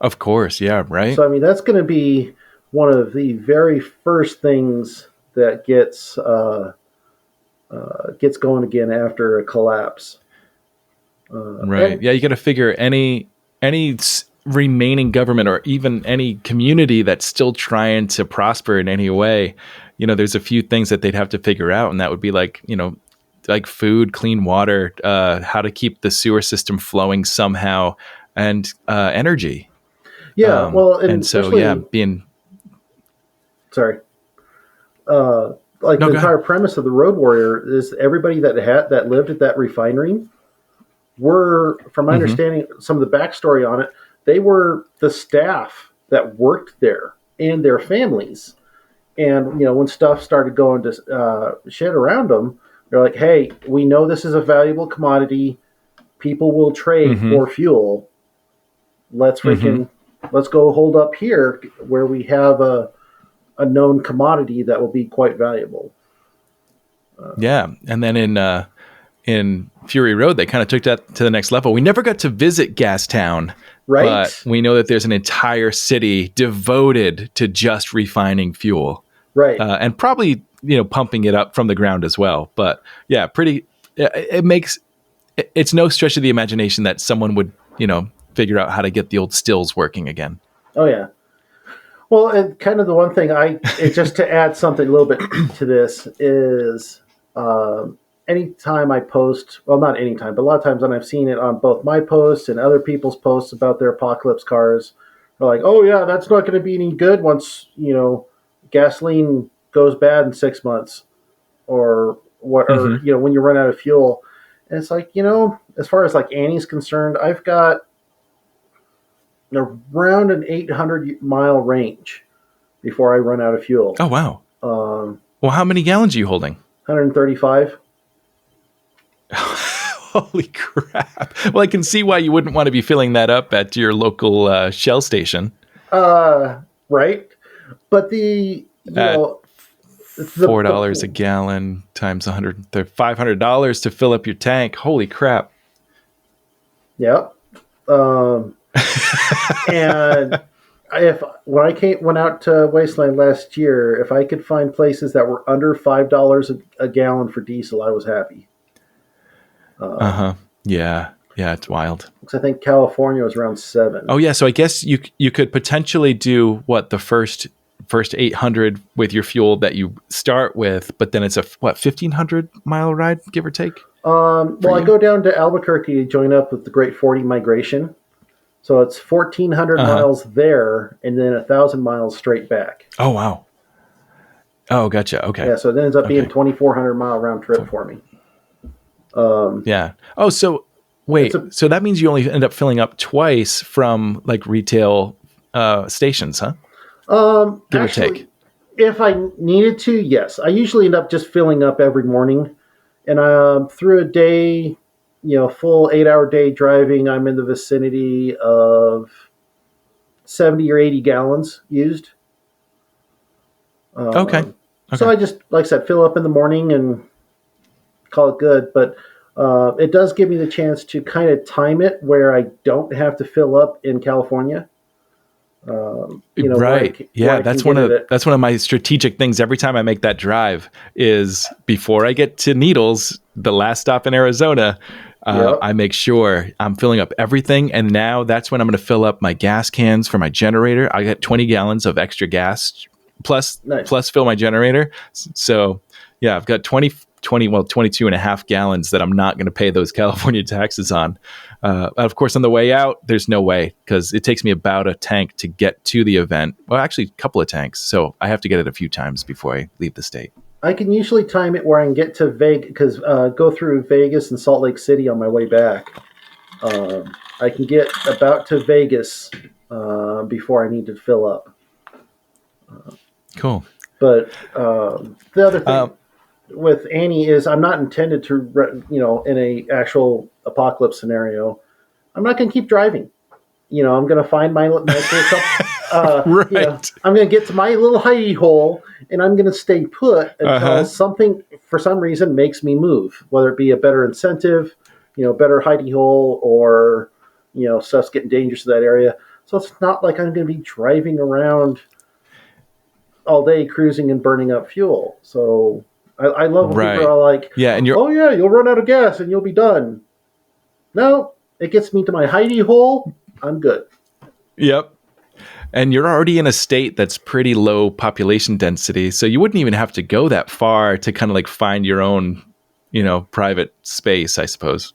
Of course, yeah, right. So that's going to be one of the very first things that gets going again after a collapse. Right. Yeah, you got to figure any remaining government or even any community that's still trying to prosper in any way, there's a few things that they'd have to figure out, and that would be like food, clean water, how to keep the sewer system flowing somehow, and energy. Yeah, and so being sorry. The entire premise of the Road Warrior is everybody that lived at that refinery were, from my understanding, some of the backstory on it, they were the staff that worked there and their families. And, when stuff started going to shit around them, they're like, hey, we know this is a valuable commodity. People will trade for fuel. Let's go hold up here where we have a known commodity that will be quite valuable. And then in Fury Road, they kind of took that to the next level. We never got to visit Gastown, right? But we know that there's an entire city devoted to just refining fuel, right? And probably pumping it up from the ground as well. But yeah, it's no stretch of the imagination that someone would figure out how to get the old stills working again. Oh yeah. Well, and kind of the one thing just to add something a little bit to this is, anytime I post, well, not anytime, but a lot of times when I've seen it on both my posts and other people's posts about their apocalypse cars, they're like, oh yeah, that's not going to be any good once, gasoline goes bad in 6 months or what, or, when you run out of fuel. And it's like, as far as like Annie's concerned, I've got around an 800-mile range before I run out of fuel. Oh, wow. Well, how many gallons are you holding? 135. Holy crap. Well, I can see why you wouldn't want to be filling that up at your local Shell station. Right. But the $4 a gallon times $500 to fill up your tank. Holy crap. Yep. And when I went out to Wasteland last year, if I could find places that were under $5 a gallon for diesel, I was happy. Yeah, it's wild. Because I think California was around $7. Oh yeah, so I guess you could potentially do the first 800 with your fuel that you start with, but then it's a 1,500-mile ride, give or take. I go down to Albuquerque to join up with the Great 40 migration. So it's 1,400 miles there, and then 1,000 miles straight back. Oh, wow. Oh, gotcha. Okay. Yeah, so it ends up being 2,400-mile round trip for me. Yeah. Oh, so wait. So that means you only end up filling up twice from like retail stations, huh? Give or take. If I needed to, yes. I usually end up just filling up every morning And through a day, full 8-hour day driving, I'm in the vicinity of 70 or 80 gallons used. Okay. So I just, like I said, fill up in the morning and call it good. But it does give me the chance to kind of time it where I don't have to fill up in California. Right. Yeah, that's one of my strategic things. Every time I make that drive is before I get to Needles, the last stop in Arizona, I make sure I'm filling up everything. And now that's when I'm going to fill up my gas cans for my generator. I get 20 gallons of extra gas plus fill my generator. So yeah, I've got 22 and a half gallons that I'm not going to pay those California taxes on. Of course, on the way out, there's no way because it takes me about a tank to get to the event. Well, actually, a couple of tanks. So I have to get it a few times before I leave the state. I can usually time it where I can get to Vegas because go through Vegas and Salt Lake City on my way back. I can get about to Vegas before I need to fill up. Cool. But the other thing with Annie is I'm not intended to, in a actual apocalypse scenario, I'm not going to keep driving. I'm going to find my nice little right. I'm going to get to my little hidey hole and I'm going to stay put until something, for some reason, makes me move, whether it be a better incentive, better hidey hole, or, stuff's getting dangerous in that area. So it's not like I'm going to be driving around all day cruising and burning up fuel. So I love when people are like, you'll run out of gas and you'll be done. No, it gets me to my hidey hole. I'm good. Yep. And you're already in a state that's pretty low population density. So you wouldn't even have to go that far to kind of like find your own, private space, I suppose.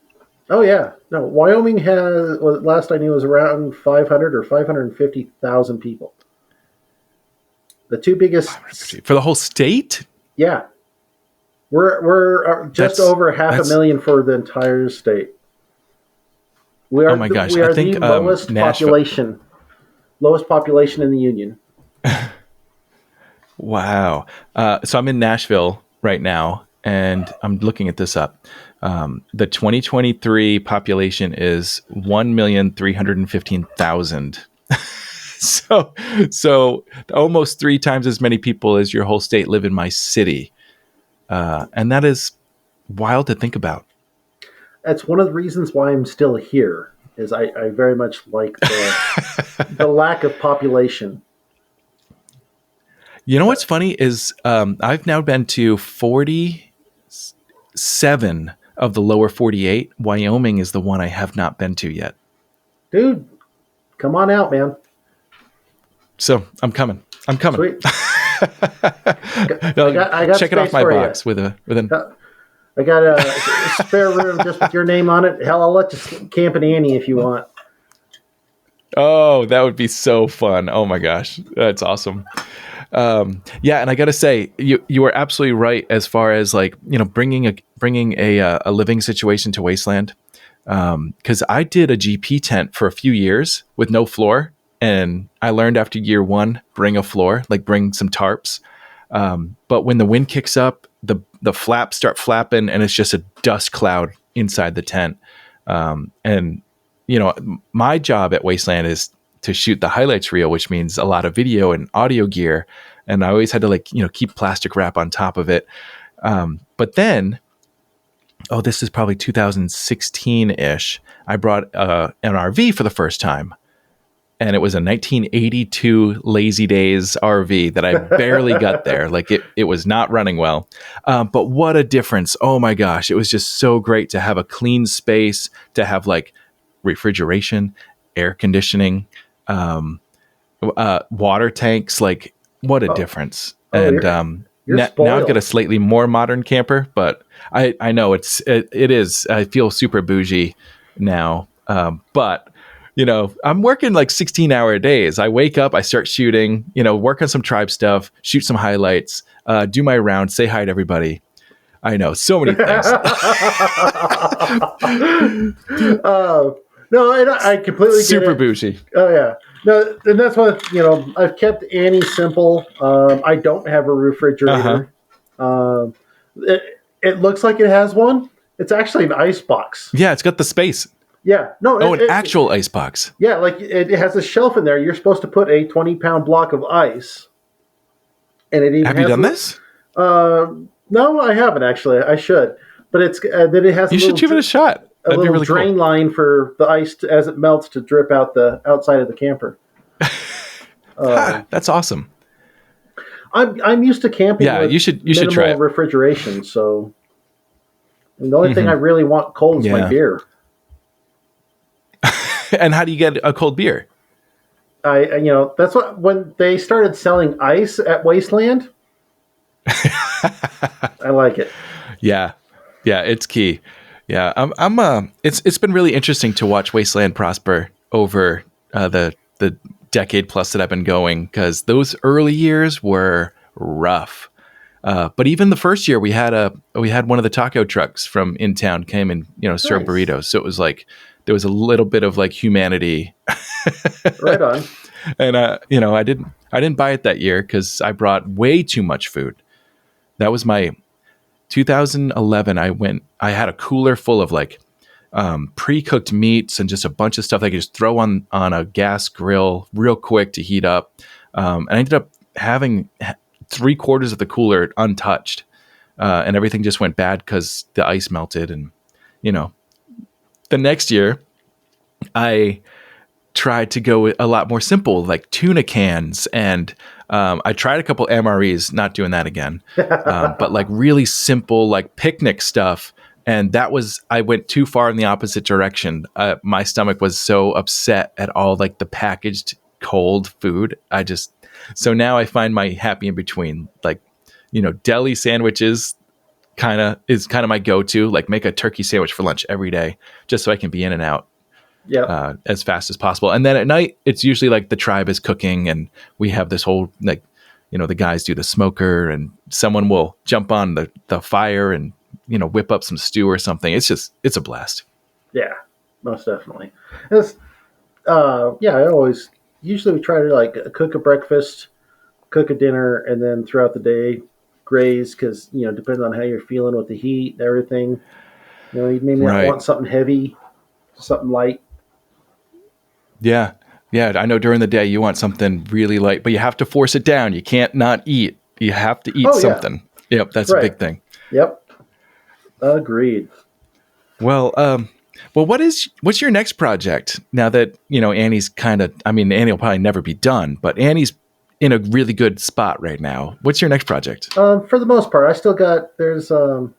Oh, yeah. No, Wyoming has, last I knew, was around 500 or 550,000 people. The two biggest for the whole state. Yeah, we're just over 500,000 for the entire state. We are. Oh my gosh! We are I think the lowest population in the union. Wow. So I'm in Nashville right now, and I'm looking at this up. The 2023 population is 1,315,000. So almost 3 times as many people as your whole state live in my city. And that is wild to think about. That's one of the reasons why I'm still here, is I very much like the lack of population. You know what's funny is I've now been to 47 of the lower 48. Wyoming is the one I have not been to yet. Dude, come on out, man. So I'm coming. Sweet. I got check it off my box with an. I got a spare room just with your name on it. Hell, I'll let you camp in Annie if you want. Oh, that would be so fun! Oh my gosh, that's awesome. Yeah, and I got to say, you were absolutely right as far as like bringing a living situation to Wasteland. Because I did a GP tent for a few years with no floor. And I learned after year 1, bring a floor, like bring some tarps. But when the wind kicks up, the flaps start flapping and it's just a dust cloud inside the tent. And, my job at Wasteland is to shoot the highlights reel, which means a lot of video and audio gear. And I always had to keep plastic wrap on top of it. But then, this is probably 2016-ish. I brought an RV for the first time. And it was a 1982 Lazy Days RV that I barely got there. Like it was not running well. But what a difference. Oh my gosh. It was just so great to have a clean space, to have like refrigeration, air conditioning, water tanks. Like what a difference. And now I've got a slightly more modern camper, but I know it is. I feel super bougie now. But I'm working like 16-hour days. I wake up, I start shooting, work on some tribe stuff, shoot some highlights, do my round, say hi to everybody. I know, so many things. No, I completely get super it. bougie. Oh, yeah. No, and that's why, I've kept Annie simple. I don't have a refrigerator. It looks like it has one. It's actually an ice box. Yeah, it's got the space. Yeah. No. Oh, an actual ice box. Yeah, like it has a shelf in there. You're supposed to put a 20-pound block of ice. And it even Have you done this? No, I haven't actually. I should. But it's then it has. You should give it a shot. A little drain line for the ice as it melts to drip out the outside of the camper. That's awesome. I'm used to camping. Yeah, with you should try it. Refrigeration. So the only thing I really want cold is my beer. And how do you get a cold beer? That's what when they started selling ice at Wasteland. I like it. Yeah, it's key. Yeah, it's been really interesting to watch Wasteland prosper over the decade plus that I've been going, because those early years were rough. But even the first year, we had one of the taco trucks from in town came and served burritos. So it was like there was a little bit of like humanity. Right on. And I didn't buy it that year because I brought way too much food. That was my 2011. I had a cooler full of like pre-cooked meats and just a bunch of stuff that I could just throw on a gas grill real quick to heat up. And I ended up having 3/4 of the cooler untouched, and everything just went bad because the ice melted. And the next year I tried to go a lot more simple, like tuna cans, and I tried a couple MREs, not doing that again, but like really simple, like picnic stuff. And I went too far in the opposite direction. My stomach was so upset at all like the packaged cold food. So now I find my happy in between, like, deli sandwiches is kind of my go-to, like make a turkey sandwich for lunch every day, just so I can be in and out as fast as possible. And then at night, it's usually like the tribe is cooking and we have this whole, like, the guys do the smoker and someone will jump on the fire and, whip up some stew or something. It's a blast. Yeah, most definitely. Usually we try to like cook a breakfast, cook a dinner, and then throughout the day graze, because depending on how you're feeling with the heat and everything, you may not want something heavy, something light. Yeah, I know during the day you want something really light, but you have to force it down. You can't not eat. You have to eat something. Yeah. Yep, that's a big thing. Yep, agreed. Well, what's your next project now that Annie's Annie will probably never be done, but Annie's in a really good spot right now. What's your next project? For the most part, I still got there's some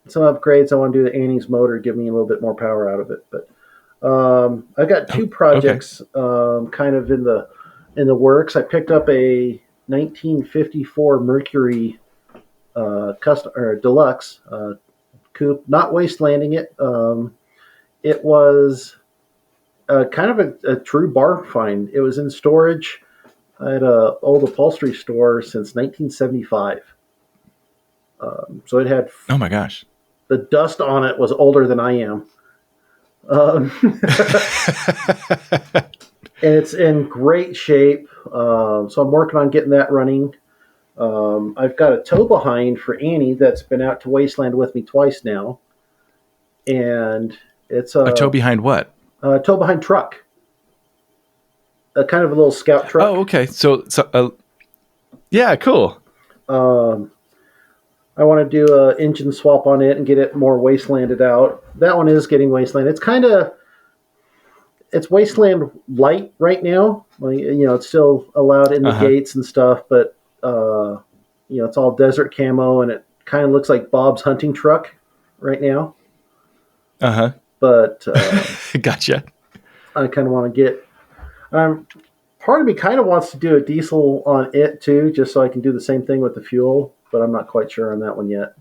upgrades I want to do to Annie's motor, give me a little bit more power out of it. But I got two projects kind of in the works. I picked up a 1954 Mercury custom or deluxe coupe, not wastelanding it. It was kind of a true bar find. It was in storage at an old upholstery store since 1975. So it had. Oh my gosh! The dust on it was older than I am. And it's in great shape. So I'm working on getting that running. I've got a tow behind for Annie that's been out to Wasteland with me twice now. And it's a tow behind what? A tow behind truck. A kind of a little scout truck. Oh, okay. So yeah, cool. I want to do a engine swap on it and get it more wastelanded out. That one is getting wasteland. It's wasteland light right now. Like, it's still allowed in the gates and stuff, but it's all desert camo and it kind of looks like Bob's hunting truck right now. But gotcha. I kind of want to get. Part of me kind of wants to do a diesel on it too, just so I can do the same thing with the fuel. But I'm not quite sure on that one yet.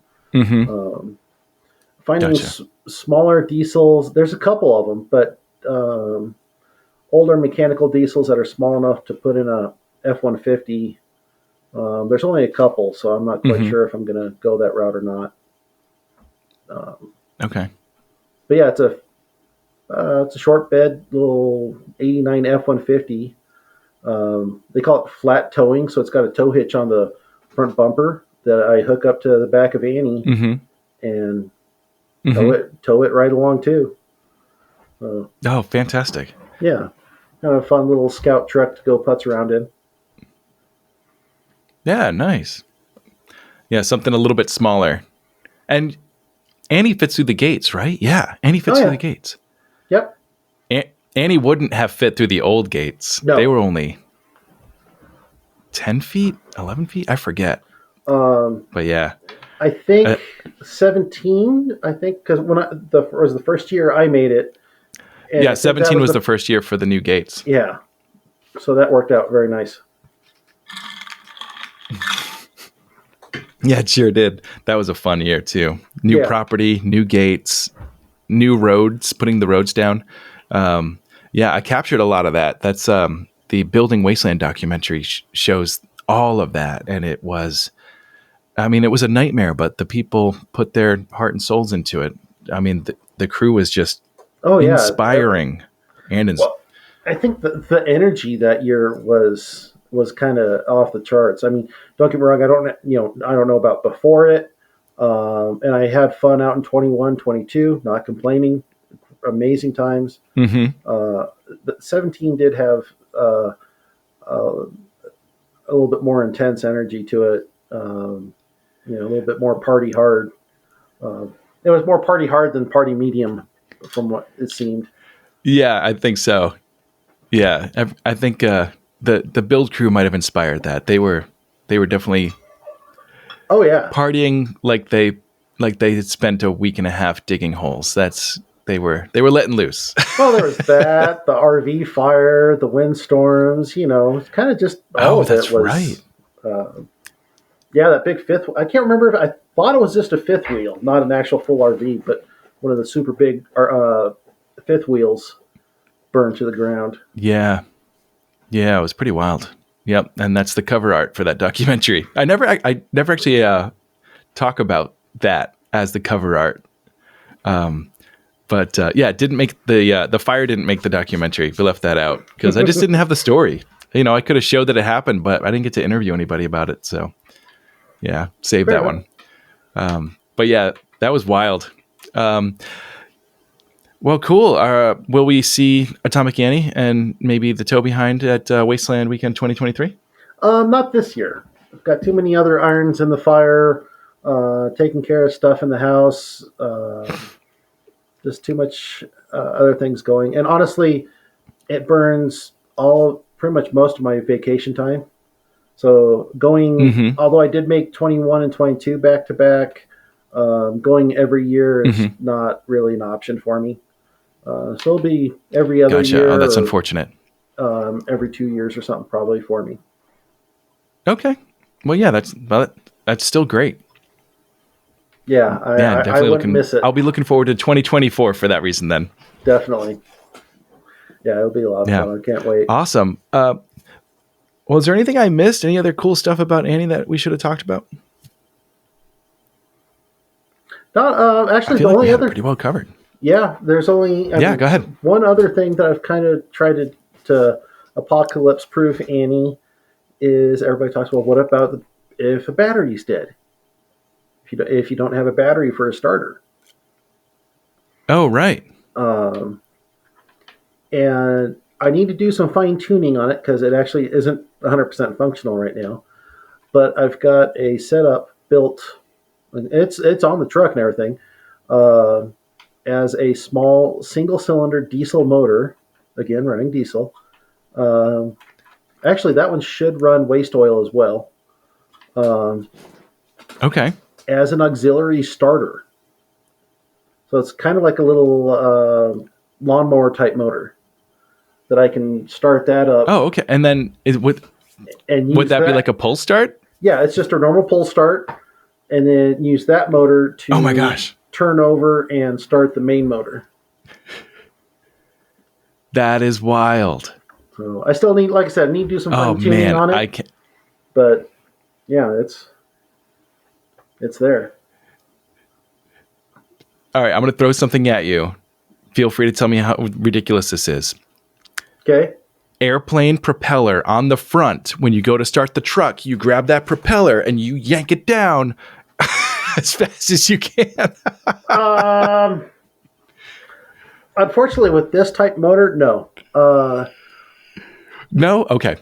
Finding smaller diesels, there's a couple of them, but older mechanical diesels that are small enough to put in a F-150, there's only a couple, so I'm not quite sure if I'm going to go that route or not. Okay. But yeah, it's a short bed, little 89 F-150. They call it flat towing, so it's got a tow hitch on the front bumper that I hook up to the back of Annie and tow it right along too. Oh, fantastic. Yeah. Kind of a fun little scout truck to go putz around in. Yeah, nice. Yeah, something a little bit smaller. And Annie fits through the gates, right? Yeah, Annie fits through the gates. Yep. Annie wouldn't have fit through the old gates. No. They were only 10 feet, 11 feet? I forget. But yeah. I think 17, because when it was the first year I made it. Yeah, 17 was the first year for the new gates. Yeah. So that worked out very nice. Yeah, it sure did. That was a fun year too. New property, new gates, new roads, putting the roads down. Yeah, I captured a lot of that. That's the Building Wasteland documentary shows all of that. And it was a nightmare, but the people put their heart and souls into it. I mean, the crew was just inspiring. I think the energy that year was kind of off the charts. I mean, don't get me wrong. I don't know about before it. And I had fun out in 21, 22, not complaining. Amazing times. But 17 did have a little bit more intense energy to it. A little bit more party hard. It was more party hard than party medium, from what it seemed. Yeah, I think so. Yeah, I think the build crew might have inspired that. They were definitely partying like they had spent a week and a half digging holes. They were letting loose. Well, there was that, the RV fire, the windstorms. It's kind of just all of it was. Right. That big fifth. I can't remember if I thought it was just a fifth wheel, not an actual full RV, but one of the super big fifth wheels burned to the ground. Yeah, it was pretty wild. Yep, and that's the cover art for that documentary. I never actually talk about that as the cover art. But it didn't make the fire didn't make the documentary. We left that out because I just didn't have the story. I could have showed that it happened, but I didn't get to interview anybody about it. So yeah, save that one. But yeah, that was wild. Well, cool. Will we see Atomic Annie and maybe the tow behind at Wasteland Weekend 2023? Not this year. I've got too many other irons in the fire, taking care of stuff in the house, just too much other things going. And honestly, it burns pretty much most of my vacation time. So going, although I did make 21 and 22 back to back, going every year is not really an option for me. So it'll be every other year. Oh, that's unfortunate. Every 2 years or something probably for me. Okay. Well, yeah, that's still great. Yeah, I wouldn't miss it. I'll be looking forward to 2024 for that reason then. Definitely. Yeah, it'll be a lot of fun. I can't wait. Awesome. Well, is there anything I missed? Any other cool stuff about Annie that we should have talked about? Actually, the only other pretty well covered. Yeah, there's only go ahead. One other thing that I've kind of tried to apocalypse-proof Annie is everybody talks about what about if a battery's dead? If you don't have a battery for a starter. Oh, right. And I need to do some fine tuning on it because it actually isn't 100% functional right now. But I've got a setup built. It's on the truck and everything. As a small single-cylinder diesel motor, again running diesel. Actually, that one should run waste oil as well. Okay. As an auxiliary starter. So it's kind of like a little lawnmower type motor that I can start that up. Oh, okay. And then would that be like a pull start? Yeah, it's just a normal pull start, and then use that motor to oh my gosh. turn over and start the main motor. That is wild. So I still need, like I said, to do some fine tuning on it. But yeah, it's there. All right, I'm going to throw something at you. Feel free to tell me how ridiculous this is. Okay. airplane propeller on the front. When you go to start the truck, you grab that propeller and you yank it down as fast as you can. Unfortunately, with this type motor, no. No? Okay.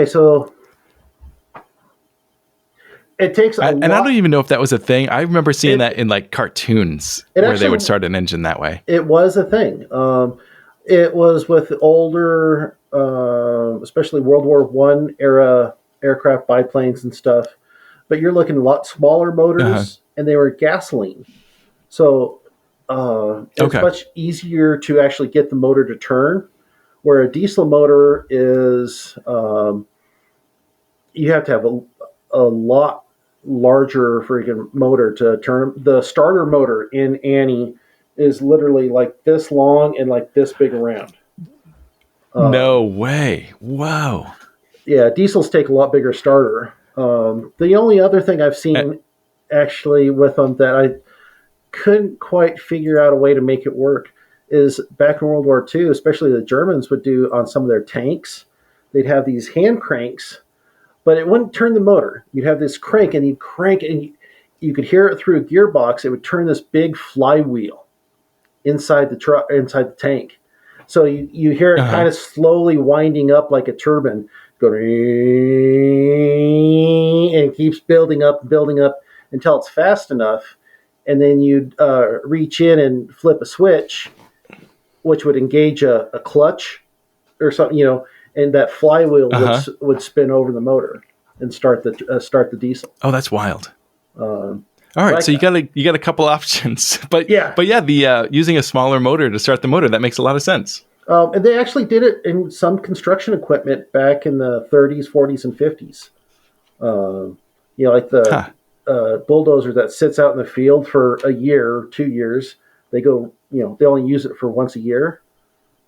So it takes a lot. And I don't even know if that was a thing. I remember seeing that in like cartoons where they would start an engine that way. It was a thing. It was with older, especially World War I era aircraft biplanes and stuff. But you're looking at a lot smaller motors, and they were gasoline. So it's much easier to actually get the motor to turn. Where a diesel motor is, you have to have a lot larger freaking motor to turn. The starter motor in Annie is literally like this long and like this big around. No way. Whoa. Yeah, diesels take a lot bigger starter. The only other thing I've seen actually with them that I couldn't quite figure out a way to make it work is back in World War II, especially the Germans would do on some of their tanks. They'd have these hand cranks, but it wouldn't turn the motor. You'd have this crank, and you'd crank, and you could hear it through a gearbox. It would turn this big flywheel inside the truck, inside the tank. So you hear it kind of slowly winding up like a turbine, going, and it keeps building up until it's fast enough. And then you'd reach in and flip a switch, which would engage a clutch or something, and that flywheel would spin over the motor and start the diesel. Oh, that's wild. All right, so you got a couple options, but the using a smaller motor to start the motor, that makes a lot of sense. And they actually did it in some construction equipment back in the 30s, 40s, and 50s. Like the bulldozer that sits out in the field for a year or 2 years. They go, they only use it for once a year.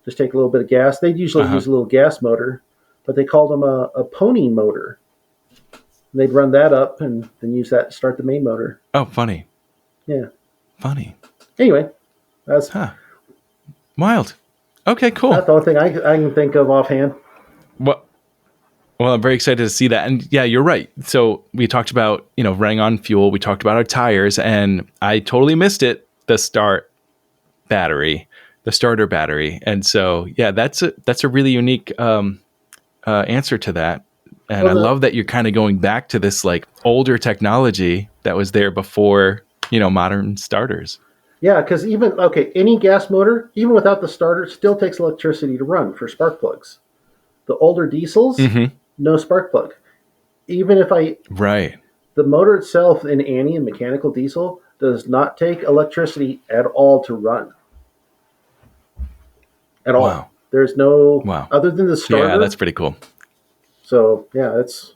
Just take a little bit of gas. They'd usually use a little gas motor, but they called them a pony motor. And they'd run that up and then use that to start the main motor. Oh, funny. Yeah. Funny. Anyway, that's wild. Okay, cool. That's the only thing I can think of offhand. Well, I'm very excited to see that. And yeah, you're right. So we talked about, running on fuel. We talked about our tires, and I totally missed it. The starter battery. And so, yeah, that's a really unique answer to that. And I love that you're kind of going back to this like older technology that was there before, modern starters. Yeah, because any gas motor, even without the starter, still takes electricity to run for spark plugs. The older diesels, no spark plug. Even if the motor itself in Annie, a mechanical diesel, does not take electricity at all to run. At all. Wow. There's no, other than the starter. Yeah, that's pretty cool. So, yeah, it's,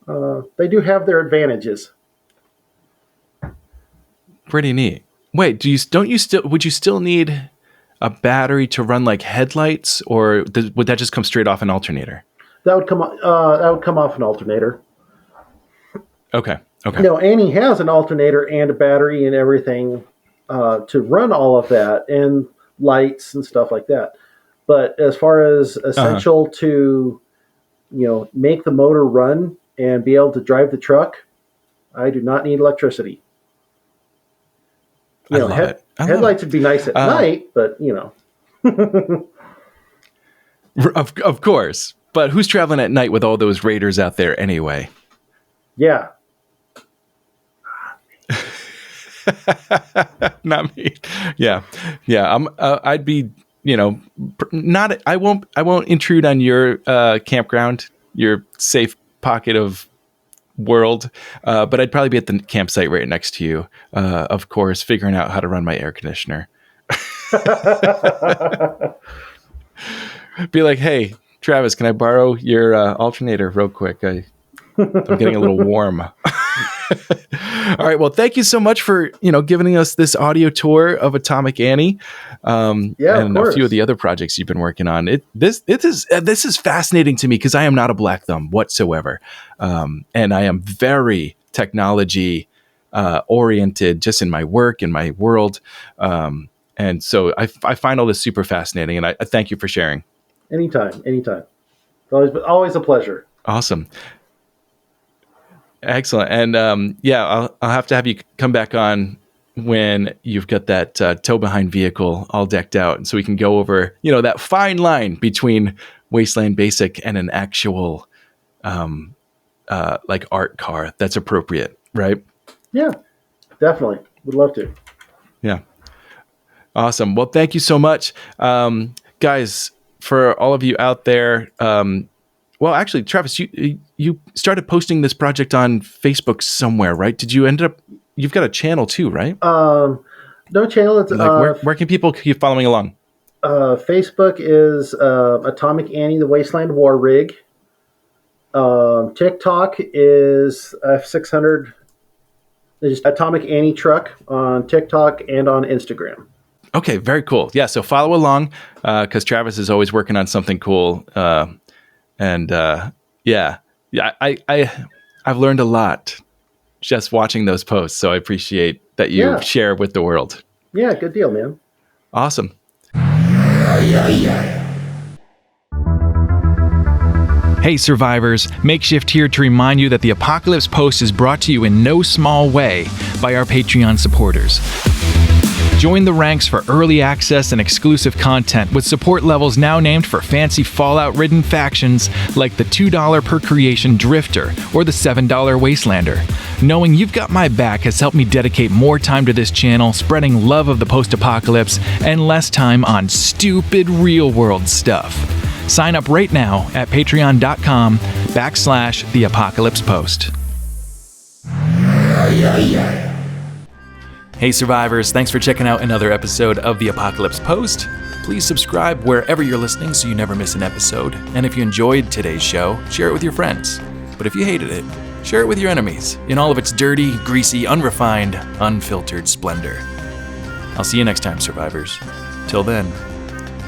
they do have their advantages. Pretty neat. Wait, would you still need a battery to run like headlights, or would that just come straight off an alternator? That would come off an alternator. Okay. Annie has an alternator and a battery and everything to run all of that, and lights and stuff like that. But as far as essential to, make the motor run and be able to drive the truck, I do not need electricity. Headlights would be nice at night, but Of course. But who's traveling at night with all those raiders out there anyway? Yeah. Not me. Yeah. I'd be, not. I won't intrude on your campground, your safe pocket of world. But I'd probably be at the campsite right next to you. Of course, figuring out how to run my air conditioner. Be like, hey, Travis, can I borrow your alternator real quick? I'm getting a little warm. All right. Well, thank you so much for, giving us this audio tour of Atomic Annie. And a few of the other projects you've been working on. This is fascinating to me because I am not a black thumb whatsoever. And I am very technology oriented just in my work, in my world. And so I find all this super fascinating, and I thank you for sharing. Anytime. Always a pleasure. Awesome. Excellent. And I'll have to have you come back on when you've got that tow behind vehicle all decked out, and so we can go over, that fine line between Wasteland Basic and an actual like art car that's appropriate, right? Yeah, definitely. Would love to. Yeah. Awesome. Well, thank you so much. Guys, for all of you out there, well, actually, Travis, you started posting this project on Facebook somewhere, right? Did you end up? You've got a channel too, right? No channel. It's where can people keep following along? Facebook is Atomic Annie, the Wasteland War Rig. TikTok is F600. There's Atomic Annie Truck on TikTok and on Instagram. Okay, very cool. Yeah, so follow along because Travis is always working on something cool. I've learned a lot just watching those posts. So I appreciate that you share with the world. Yeah, good deal, man. Awesome. Hey survivors, Makeshift here to remind you that the Apocalypse Post is brought to you in no small way by our Patreon supporters. Join the ranks for early access and exclusive content with support levels now named for fancy Fallout-ridden factions like the $2 per creation Drifter or the $7 Wastelander. Knowing you've got my back has helped me dedicate more time to this channel, spreading love of the post-apocalypse, and less time on stupid real-world stuff. Sign up right now at patreon.com/theapocalypsepost. Hey survivors, thanks for checking out another episode of The Apocalypse Post. Please subscribe wherever you're listening so you never miss an episode. And if you enjoyed today's show, share it with your friends. But if you hated it, share it with your enemies in all of its dirty, greasy, unrefined, unfiltered splendor. I'll see you next time, survivors. Till then,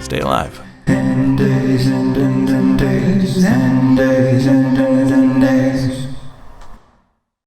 stay alive. And days and days and days and days and days.